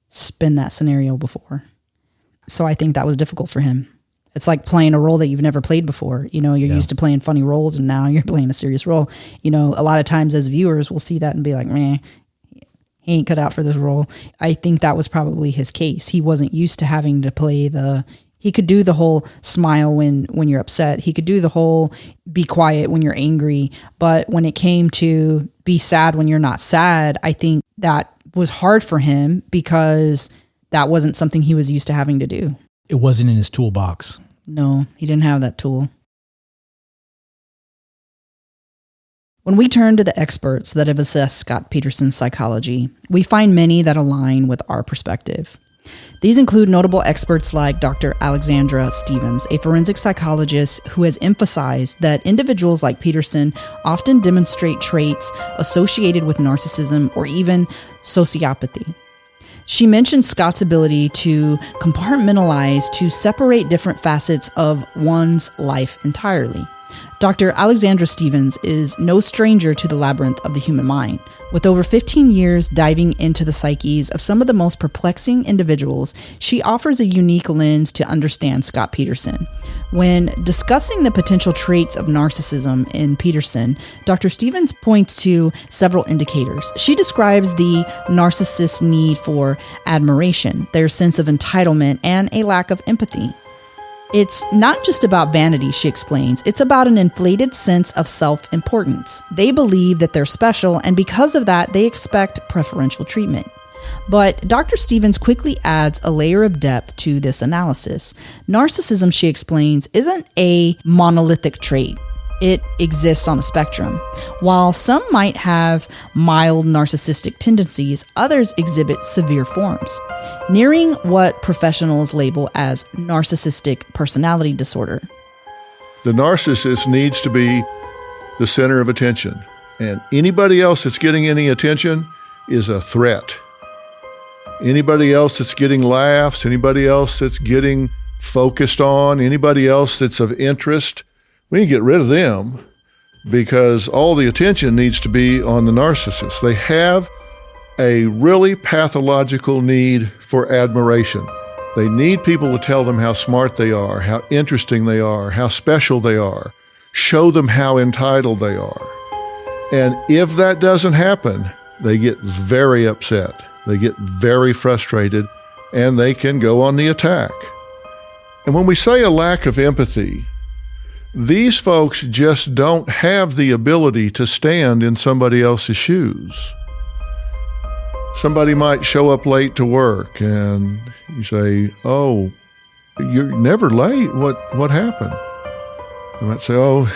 spin that scenario before. So I think that was difficult for him. It's like playing a role that you've never played before. You're used to playing funny roles, and now you're playing a serious role. A lot of times as viewers, we'll see that and be like, meh, he ain't cut out for this role. I think that was probably his case. He wasn't used to having to play he could do the whole smile when you're upset. He could do the whole be quiet when you're angry. But when it came to be sad when you're not sad, I think that was hard for him because that wasn't something he was used to having to do. It wasn't in his toolbox. No, he didn't have that tool. When we turn to the experts that have assessed Scott Peterson's psychology, we find many that align with our perspective. These include notable experts like Dr. Alexandra Stevens, a forensic psychologist who has emphasized that individuals like Peterson often demonstrate traits associated with narcissism or even sociopathy. She mentioned Scott's ability to compartmentalize, to separate different facets of one's life entirely. Dr. Alexandra Stevens is no stranger to the labyrinth of the human mind. With over 15 years diving into the psyches of some of the most perplexing individuals, she offers a unique lens to understand Scott Peterson. When discussing the potential traits of narcissism in Peterson, Dr. Stevens points to several indicators. She describes the narcissist's need for admiration, their sense of entitlement, and a lack of empathy. It's not just about vanity, she explains. It's about an inflated sense of self-importance. They believe that they're special, and because of that, they expect preferential treatment. But Dr. Stevens quickly adds a layer of depth to this analysis. Narcissism, she explains, isn't a monolithic trait. It exists on a spectrum. While some might have mild narcissistic tendencies, others exhibit severe forms, nearing what professionals label as narcissistic personality disorder. The narcissist needs to be the center of attention, and anybody else that's getting any attention is a threat. Anybody else that's getting laughs, anybody else that's getting focused on, anybody else that's of interest, we need to get rid of them because all the attention needs to be on the narcissist. They have a really pathological need for admiration. They need people to tell them how smart they are, how interesting they are, how special they are, show them how entitled they are. And if that doesn't happen, they get very upset. They get very frustrated, and they can go on the attack. And when we say a lack of empathy, these folks just don't have the ability to stand in somebody else's shoes. Somebody might show up late to work and you say, "Oh, you're never late. What happened?" They might say, "Oh,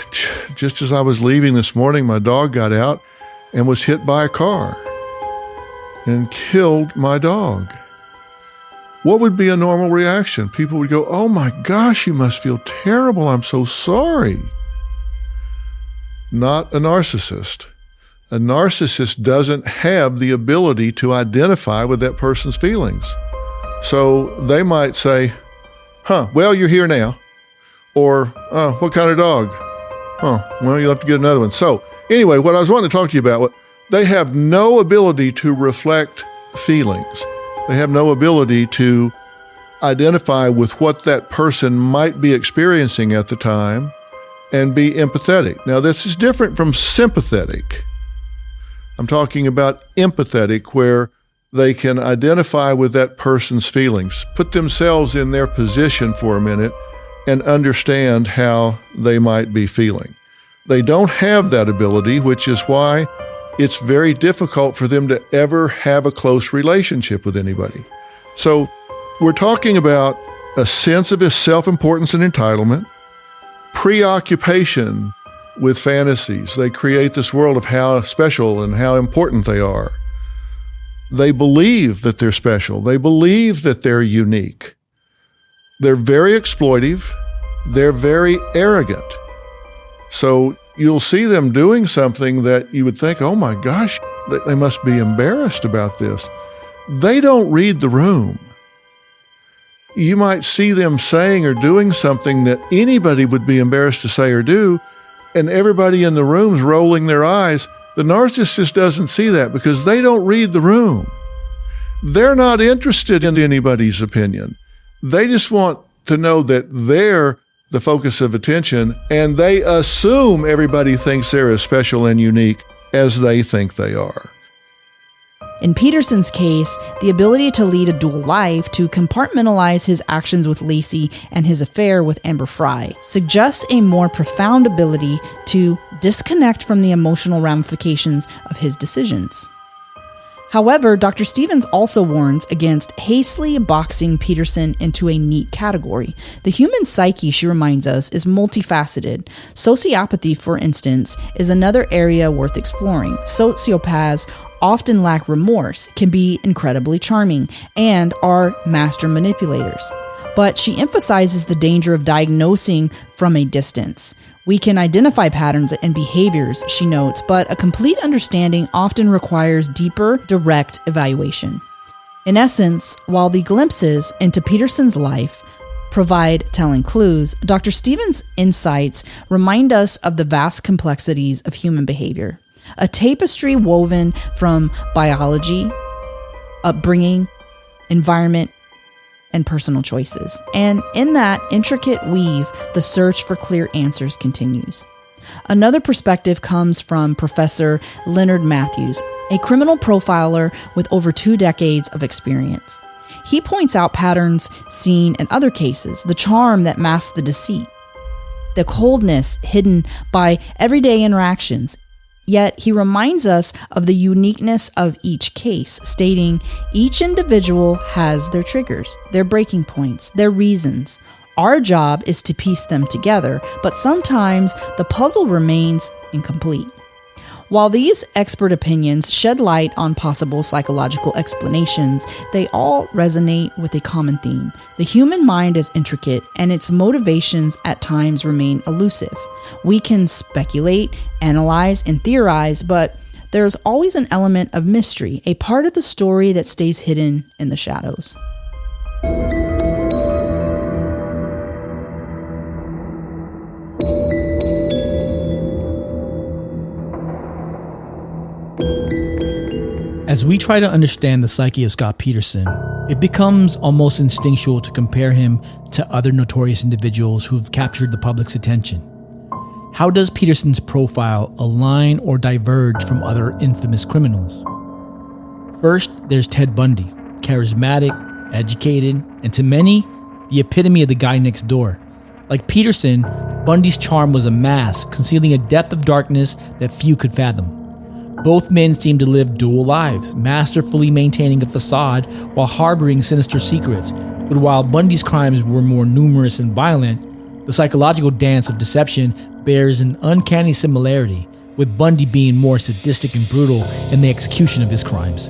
just as I was leaving this morning, my dog got out and was hit by a car and killed my dog." What would be a normal reaction? People would go, "Oh my gosh, you must feel terrible. I'm so sorry." Not a narcissist. A narcissist doesn't have the ability to identify with that person's feelings. So they might say, "Well, you're here now." Or, "What kind of dog?" "Well, you'll have to get another one." So anyway, what I was wanting to talk to you about, they have no ability to reflect feelings. They have no ability to identify with what that person might be experiencing at the time and be empathetic. Now, this is different from sympathetic. I'm talking about empathetic, where they can identify with that person's feelings, put themselves in their position for a minute, and understand how they might be feeling. They don't have that ability, which is why it's very difficult for them to ever have a close relationship with anybody. So we're talking about a sense of self-importance and entitlement, preoccupation with fantasies. They create this world of how special and how important they are. They believe that they're special. They believe that they're unique. They're very exploitive. They're very arrogant. So you'll see them doing something that you would think, "Oh my gosh, they must be embarrassed about this." They don't read the room. You might see them saying or doing something that anybody would be embarrassed to say or do, and everybody in the room's rolling their eyes. The narcissist doesn't see that because they don't read the room. They're not interested in anybody's opinion. They just want to know that they're the focus of attention, and they assume everybody thinks they're as special and unique as they think they are. In Peterson's case, the ability to lead a dual life, to compartmentalize his actions with Lacey and his affair with Amber Fry, suggests a more profound ability to disconnect from the emotional ramifications of his decisions. However, Dr. Stevens also warns against hastily boxing Peterson into a neat category. The human psyche, she reminds us, is multifaceted. Sociopathy, for instance, is another area worth exploring. Sociopaths often lack remorse, can be incredibly charming, and are master manipulators. But she emphasizes the danger of diagnosing from a distance. We can identify patterns and behaviors, she notes, but a complete understanding often requires deeper, direct evaluation. In essence, while the glimpses into Peterson's life provide telling clues, Dr. Stevens' insights remind us of the vast complexities of human behavior, a tapestry woven from biology, upbringing, environment, and personal choices. And in that intricate weave, the search for clear answers continues. Another perspective comes from Professor Leonard Matthews, a criminal profiler with over 2 decades of experience. He points out patterns seen in other cases, the charm that masks the deceit, the coldness hidden by everyday interactions. Yet he reminds us of the uniqueness of each case, stating each individual has their triggers, their breaking points, their reasons. Our job is to piece them together, but sometimes the puzzle remains incomplete. While these expert opinions shed light on possible psychological explanations, they all resonate with a common theme. The human mind is intricate, and its motivations at times remain elusive. We can speculate, analyze, and theorize, but there's always an element of mystery, a part of the story that stays hidden in the shadows. As we try to understand the psyche of Scott Peterson, it becomes almost instinctual to compare him to other notorious individuals who've captured the public's attention. How does Peterson's profile align or diverge from other infamous criminals? First, there's Ted Bundy, charismatic, educated, and to many, the epitome of the guy next door. Like Peterson, Bundy's charm was a mask, concealing a depth of darkness that few could fathom. Both men seemed to live dual lives, masterfully maintaining a facade while harboring sinister secrets. But while Bundy's crimes were more numerous and violent, the psychological dance of deception bears an uncanny similarity, with Bundy being more sadistic and brutal in the execution of his crimes.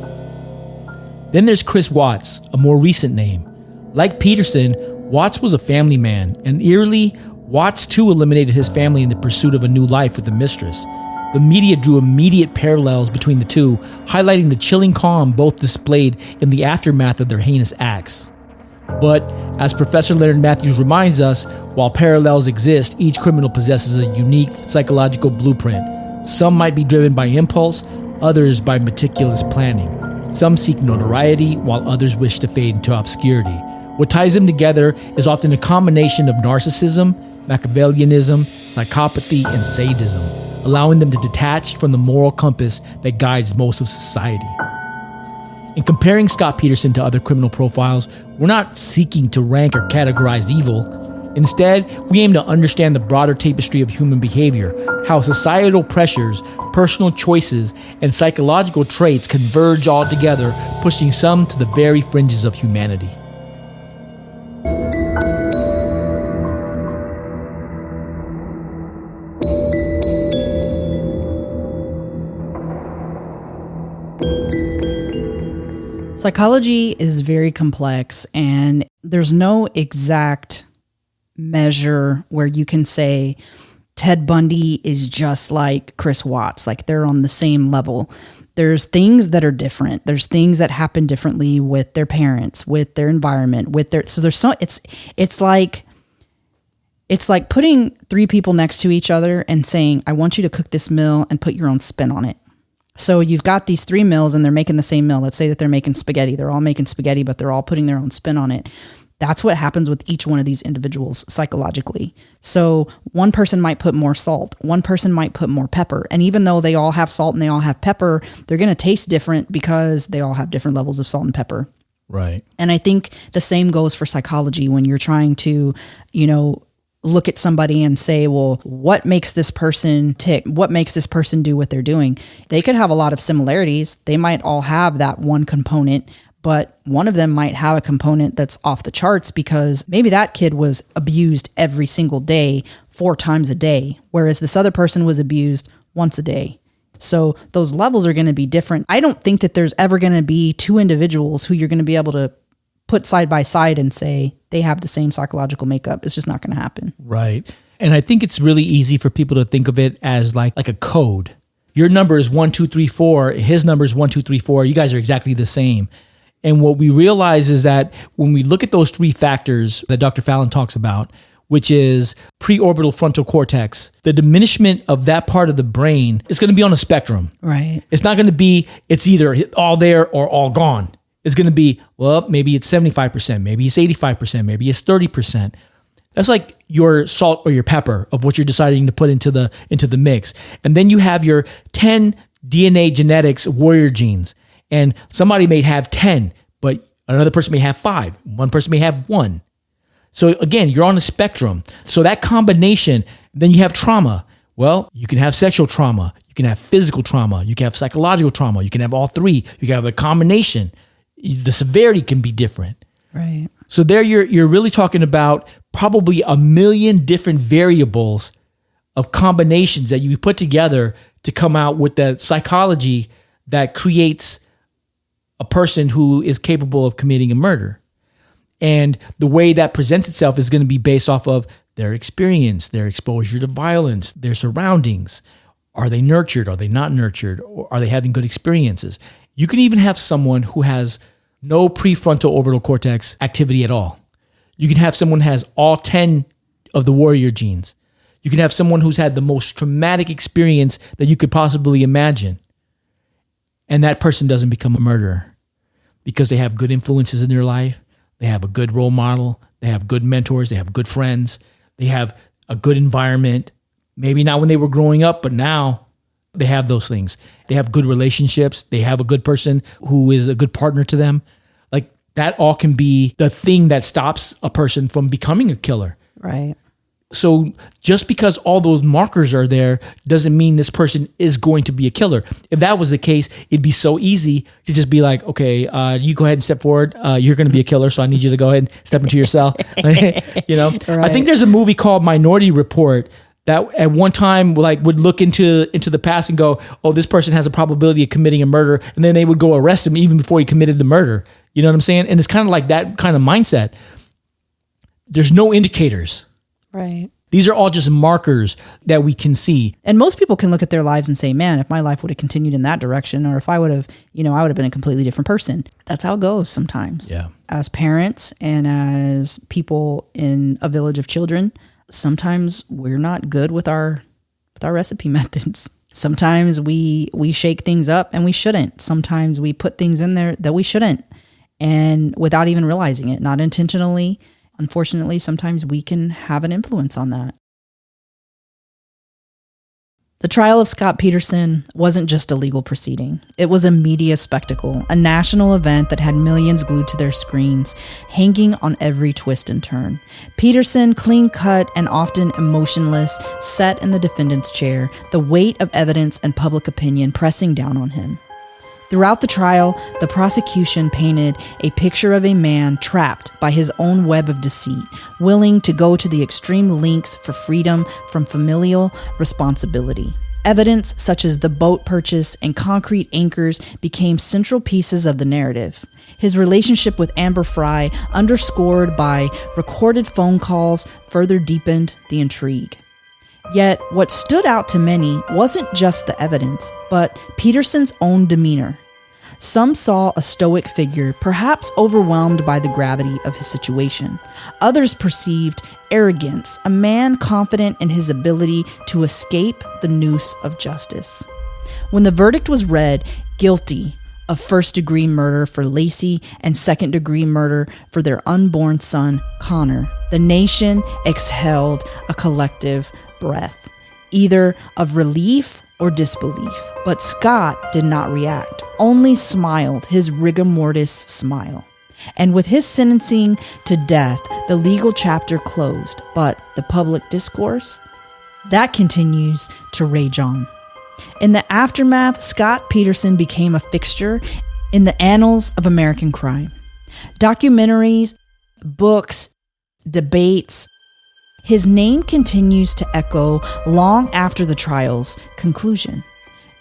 Then there's Chris Watts, a more recent name. Like Peterson, Watts was a family man, and eerily, Watts too eliminated his family in the pursuit of a new life with a mistress. The media drew immediate parallels between the two, highlighting the chilling calm both displayed in the aftermath of their heinous acts. But, as Professor Leonard Matthews reminds us, while parallels exist, each criminal possesses a unique psychological blueprint. Some might be driven by impulse, others by meticulous planning. Some seek notoriety, while others wish to fade into obscurity. What ties them together is often a combination of narcissism, Machiavellianism, psychopathy, and sadism, allowing them to detach from the moral compass that guides most of society. In comparing Scott Peterson to other criminal profiles, we're not seeking to rank or categorize evil. Instead, we aim to understand the broader tapestry of human behavior, how societal pressures, personal choices, and psychological traits converge all together, pushing some to the very fringes of humanity. Psychology is very complex, and there's no exact measure where you can say Ted Bundy is just like Chris Watts, like they're on the same level. There's things that are different. There's things that happen differently with their parents, with their environment, it's like putting 3 people next to each other and saying, I want you to cook this meal and put your own spin on it. So you've got these 3 meals and they're making the same meal. Let's say that they're making spaghetti. They're all making spaghetti, but they're all putting their own spin on it. That's what happens with each one of these individuals psychologically. So one person might put more salt. One person might put more pepper. And even though they all have salt and they all have pepper, they're going to taste different because they all have different levels of salt and pepper. Right. And I think the same goes for psychology when you're trying to, look at somebody and say, well, what makes this person tick? What makes this person do what they're doing? They could have a lot of similarities. They might all have that one component, but one of them might have a component that's off the charts because maybe that kid was abused every single day, 4 times a day, whereas this other person was abused once a day. So those levels are going to be different. I don't think that there's ever going to be two individuals who you're going to be able to put side by side and say they have the same psychological makeup. It's just not going to happen. Right. And I think it's really easy for people to think of it as like a code. Your number is 1, 2, 3, 4. His number is 1, 2, 3, 4. You guys are exactly the same. And what we realize is that when we look at those three factors that Dr. Fallon talks about, which is preorbital frontal cortex, the diminishment of that part of the brain is going to be on a spectrum. Right. It's not going to be, it's either all there or all gone. It's going to be, well, maybe it's 75%, maybe it's 85%, maybe it's 30%. That's like your salt or your pepper of what you're deciding to put into the mix. And then you have your 10 DNA genetics warrior genes. And somebody may have 10, but another person may have 5. One person may have 1. So again, you're on a spectrum. So that combination, then you have trauma. Well, you can have sexual trauma. You can have physical trauma. You can have psychological trauma. You can have all three. You can have a combination. The severity can be different. Right. So there you're really talking about probably 1 million different variables of combinations that you put together to come out with that psychology that creates a person who is capable of committing a murder. And the way that presents itself is going to be based off of their experience, their exposure to violence, their surroundings. Are they nurtured? Are they not nurtured? Or are they having good experiences? You can even have someone who has no prefrontal orbital cortex activity at all. You can have someone who has all 10 of the warrior genes. You can have someone who's had the most traumatic experience that you could possibly imagine. And that person doesn't become a murderer because they have good influences in their life. They have a good role model. They have good mentors. They have good friends. They have a good environment. Maybe not when they were growing up, but now they have those things. They have good relationships. They have a good person who is a good partner to them. Like that all can be the thing that stops a person from becoming a killer. Right. So just because all those markers are there doesn't mean this person is going to be a killer. If that was the case, it'd be so easy to just be like, okay, you go ahead and step forward. You're going to be a killer, so I need you to go ahead and step into your cell. You know, Right. I think there's a movie called Minority Report that at one time like would look into the past and go, oh, this person has a probability of committing a murder, and then they would go arrest him even before he committed the murder. You know what I'm saying? And it's kind of like that kind of mindset. There's no indicators. Right. These are all just markers that we can see. And most people can look at their lives and say, man, if my life would have continued in that direction, or if I would have, I would have been a completely different person. That's how it goes sometimes. Yeah. As parents and as people in a village of children, sometimes we're not good with our recipe methods. Sometimes we shake things up and we shouldn't. Sometimes we put things in there that we shouldn't, and without even realizing it, not intentionally. Unfortunately, sometimes we can have an influence on that. The trial of Scott Peterson wasn't just a legal proceeding. It was a media spectacle, a national event that had millions glued to their screens, hanging on every twist and turn. Peterson, clean-cut and often emotionless, sat in the defendant's chair, the weight of evidence and public opinion pressing down on him. Throughout the trial, the prosecution painted a picture of a man trapped by his own web of deceit, willing to go to the extreme lengths for freedom from familial responsibility. Evidence such as the boat purchase and concrete anchors became central pieces of the narrative. His relationship with Amber Fry, underscored by recorded phone calls, further deepened the intrigue. Yet, what stood out to many wasn't just the evidence, but Peterson's own demeanor. Some saw a stoic figure, perhaps overwhelmed by the gravity of his situation. Others perceived arrogance, a man confident in his ability to escape the noose of justice. When the verdict was read, guilty of first-degree murder for Lacey and second-degree murder for their unborn son, Connor, the nation exhaled a collective breath, either of relief or disbelief. But Scott did not react, only smiled his rigor mortis smile. And with his sentencing to death, the legal chapter closed, but the public discourse, that continues to rage on. In the aftermath, Scott Peterson became a fixture in the annals of American crime. Documentaries, books, debates, his name continues to echo long after the trial's conclusion.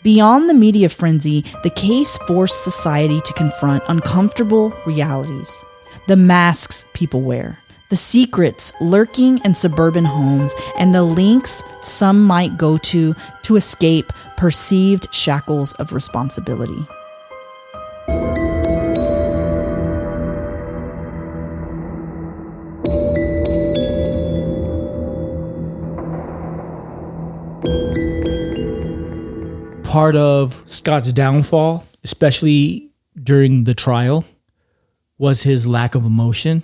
Beyond the media frenzy, the case forced society to confront uncomfortable realities. The masks people wear, the secrets lurking in suburban homes, and the lengths some might go to escape perceived shackles of responsibility. Part of Scott's downfall, especially during the trial, was his lack of emotion,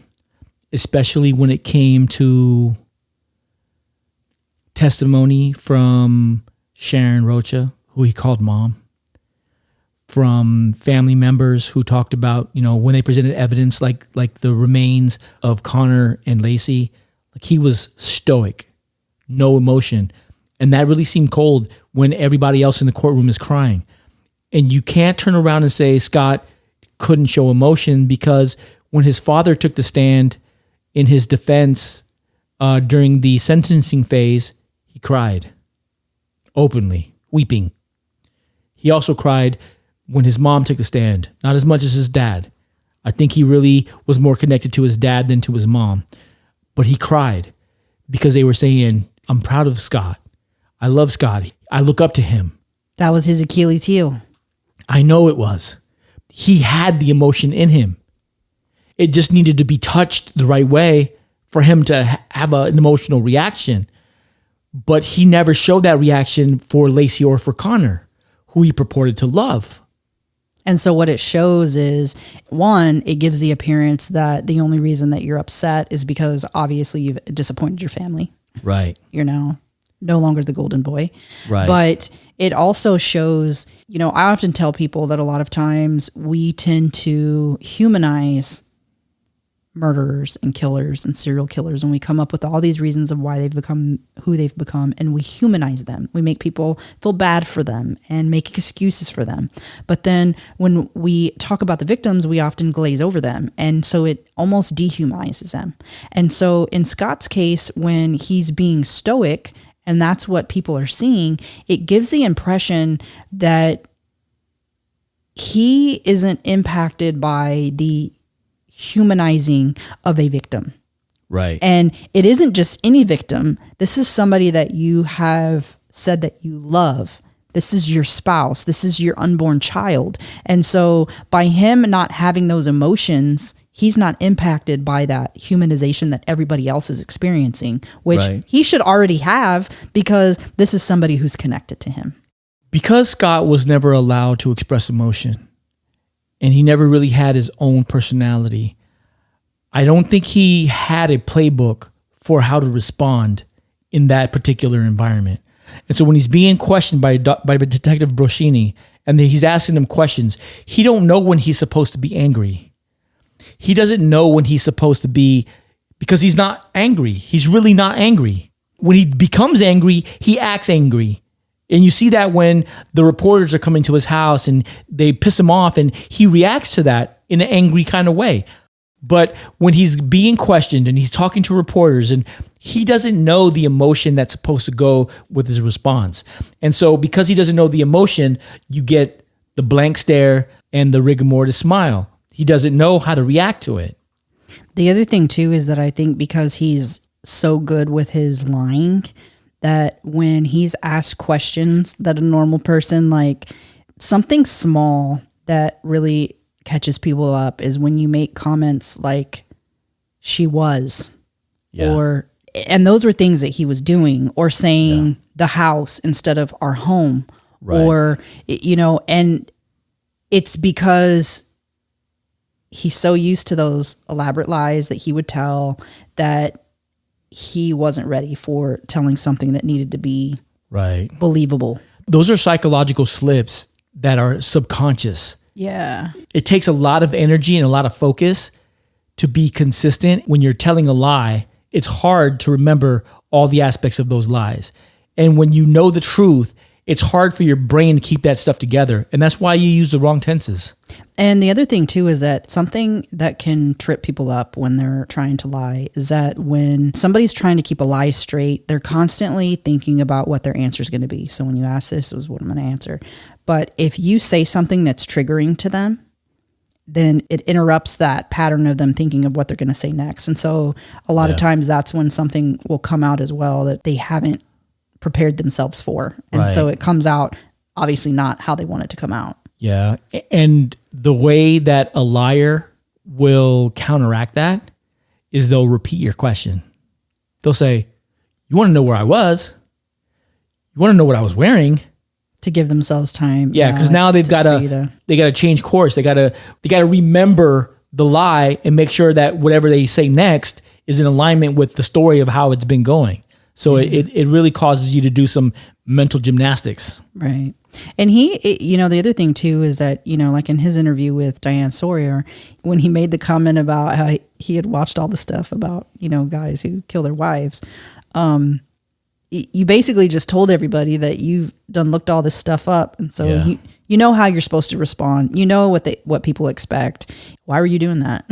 especially when it came to testimony from Sharon Rocha, who he called mom, from family members who talked about, when they presented evidence like the remains of Connor and Lacey, like he was stoic, no emotion. And that really seemed cold when everybody else in the courtroom is crying. And you can't turn around and say Scott couldn't show emotion, because when his father took the stand in his defense during the sentencing phase, he cried openly, weeping. He also cried when his mom took the stand, not as much as his dad. I think he really was more connected to his dad than to his mom. But he cried because they were saying, I'm proud of Scott. I love Scott. I look up to him. That was his Achilles heel. I know it was. He had the emotion in him. It just needed to be touched the right way for him to have an emotional reaction. But he never showed that reaction for Lacey or for Connor, who he purported to love. And so what it shows is, one, it gives the appearance that the only reason that you're upset is because obviously you've disappointed your family. Right. You're now no longer the golden boy. Right. But it also shows, I often tell people that a lot of times we tend to humanize murderers and killers and serial killers, and we come up with all these reasons of why they've become who they've become, and we humanize them. We make people feel bad for them and make excuses for them. But then when we talk about the victims, we often glaze over them, and so it almost dehumanizes them. And so in Scott's case, when he's being stoic, and that's what people are seeing, it gives the impression that he isn't impacted by the humanizing of a victim. Right. And it isn't just any victim. This is somebody that you have said that you love. This is your spouse. This is your unborn child. And so by him not having those emotions, he's not impacted by that humanization that everybody else is experiencing, which he should already have, because this is somebody who's connected to him. Because Scott was never allowed to express emotion, and he never really had his own personality, I don't think he had a playbook for how to respond in that particular environment. And so when he's being questioned by Detective Broschini, and then he's asking him questions, he don't know when he's supposed to be angry. He doesn't know when he's supposed to be, because he's not angry. He's really not angry. When he becomes angry, he acts angry. And you see that when the reporters are coming to his house and they piss him off, and he reacts to that in an angry kind of way. But when he's being questioned and he's talking to reporters, and he doesn't know the emotion that's supposed to go with his response. And so because he doesn't know the emotion, you get the blank stare and the rigor mortis smile. He doesn't know how to react to it. The other thing too is that I think because he's so good with his lying, that when he's asked questions that a normal person, like something small that really catches people up is when you make comments like she was, and those were things that he was doing, or saying the house instead of our home, or, and it's because he's so used to those elaborate lies that he would tell that he wasn't ready for telling something that needed to be believable. Those are psychological slips that are subconscious. Yeah. It takes a lot of energy and a lot of focus to be consistent. When you're telling a lie, it's hard to remember all the aspects of those lies. And when you know the truth, it's hard for your brain to keep that stuff together. And that's why you use the wrong tenses. And the other thing too is that something that can trip people up when they're trying to lie is that when somebody's trying to keep a lie straight, they're constantly thinking about what their answer is going to be. So when you ask this, is what I'm going to answer. But if you say something that's triggering to them, then it interrupts that pattern of them thinking of what they're going to say next. And so a lot of times that's when something will come out as well that they haven't prepared themselves for. And so it comes out obviously not how they want it to come out. Yeah. And the way that a liar will counteract that is they'll repeat your question. They'll say, you want to know where I was? You want to know what I was wearing? To give themselves time. Yeah, because now they've got to change course. They got to remember the lie and make sure that whatever they say next is in alignment with the story of how it's been going. So it really causes you to do some mental gymnastics. Right. And the other thing too is that, like in his interview with Diane Sawyer, when he made the comment about how he had watched all the stuff about, guys who kill their wives, you basically just told everybody that you've looked all this stuff up. And so you know how you're supposed to respond. You know what people expect. Why were you doing that?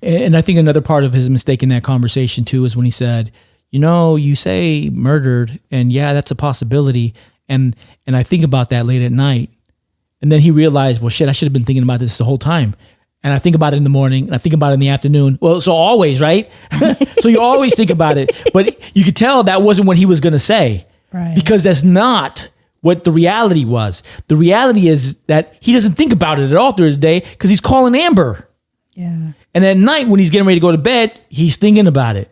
And I think another part of his mistake in that conversation too is when he said, you say murdered, and that's a possibility. And I think about that late at night. And then he realized, well, shit, I should have been thinking about this the whole time. And I think about it in the morning, and I think about it in the afternoon. Well, so always, right? So you always think about it. But you could tell that wasn't what he was going to say. Right. Because that's not what the reality was. The reality is that he doesn't think about it at all through the day because he's calling Amber. Yeah. And at night, when he's getting ready to go to bed, he's thinking about it.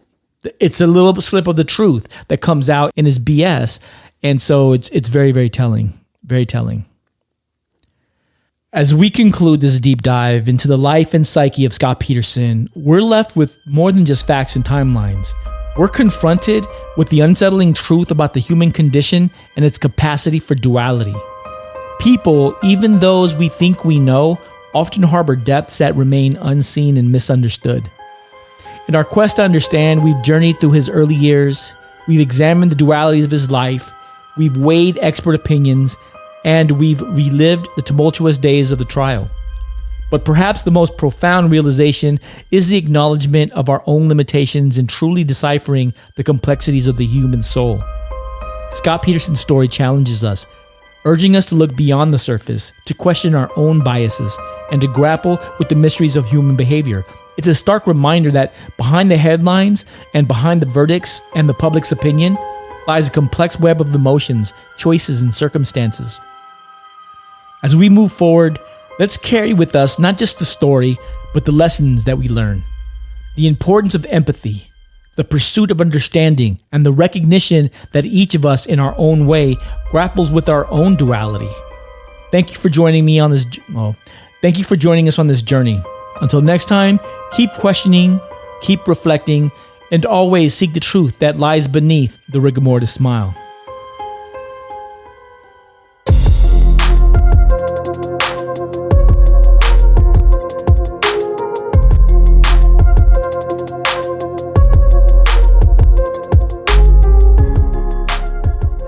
It's a little slip of the truth that comes out in his BS. And so it's very, very telling. Very telling. As we conclude this deep dive into the life and psyche of Scott Peterson, we're left with more than just facts and timelines. We're confronted with the unsettling truth about the human condition and its capacity for duality. People, even those we think we know, often harbor depths that remain unseen and misunderstood. In our quest to understand, we've journeyed through his early years, we've examined the dualities of his life, we've weighed expert opinions, and we've relived the tumultuous days of the trial. But perhaps the most profound realization is the acknowledgement of our own limitations in truly deciphering the complexities of the human soul. Scott Peterson's story challenges us, urging us to look beyond the surface, to question our own biases, and to grapple with the mysteries of human behavior. It's a stark reminder that behind the headlines and behind the verdicts and the public's opinion lies a complex web of emotions, choices, and circumstances. As we move forward, let's carry with us not just the story, but the lessons that we learn. The importance of empathy, the pursuit of understanding, and the recognition that each of us in our own way grapples with our own duality. Thank you for joining me on this. Thank you for joining us on this journey. Until next time, keep questioning, keep reflecting, and always seek the truth that lies beneath the rigor mortis smile.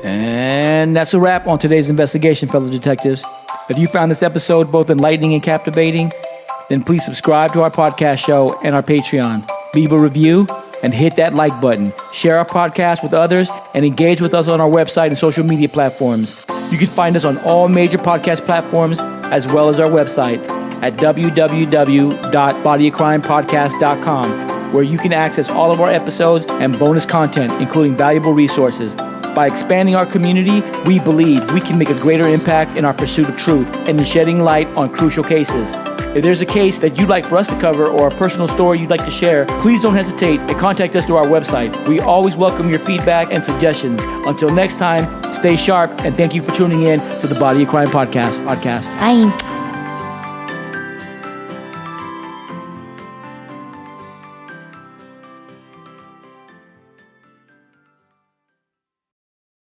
And that's a wrap on today's investigation, fellow detectives. If you found this episode both enlightening and captivating, then please subscribe to our podcast show and our Patreon. Leave a review and hit that like button. Share our podcast with others and engage with us on our website and social media platforms. You can find us on all major podcast platforms as well as our website at www.bodyofcrimepodcast.com, where you can access all of our episodes and bonus content, including valuable resources. By expanding our community, we believe we can make a greater impact in our pursuit of truth and in shedding light on crucial cases. If there's a case that you'd like for us to cover or a personal story you'd like to share, please don't hesitate and contact us through our website. We always welcome your feedback and suggestions. Until next time, stay sharp, and thank you for tuning in to the Body of Crime podcast. Bye.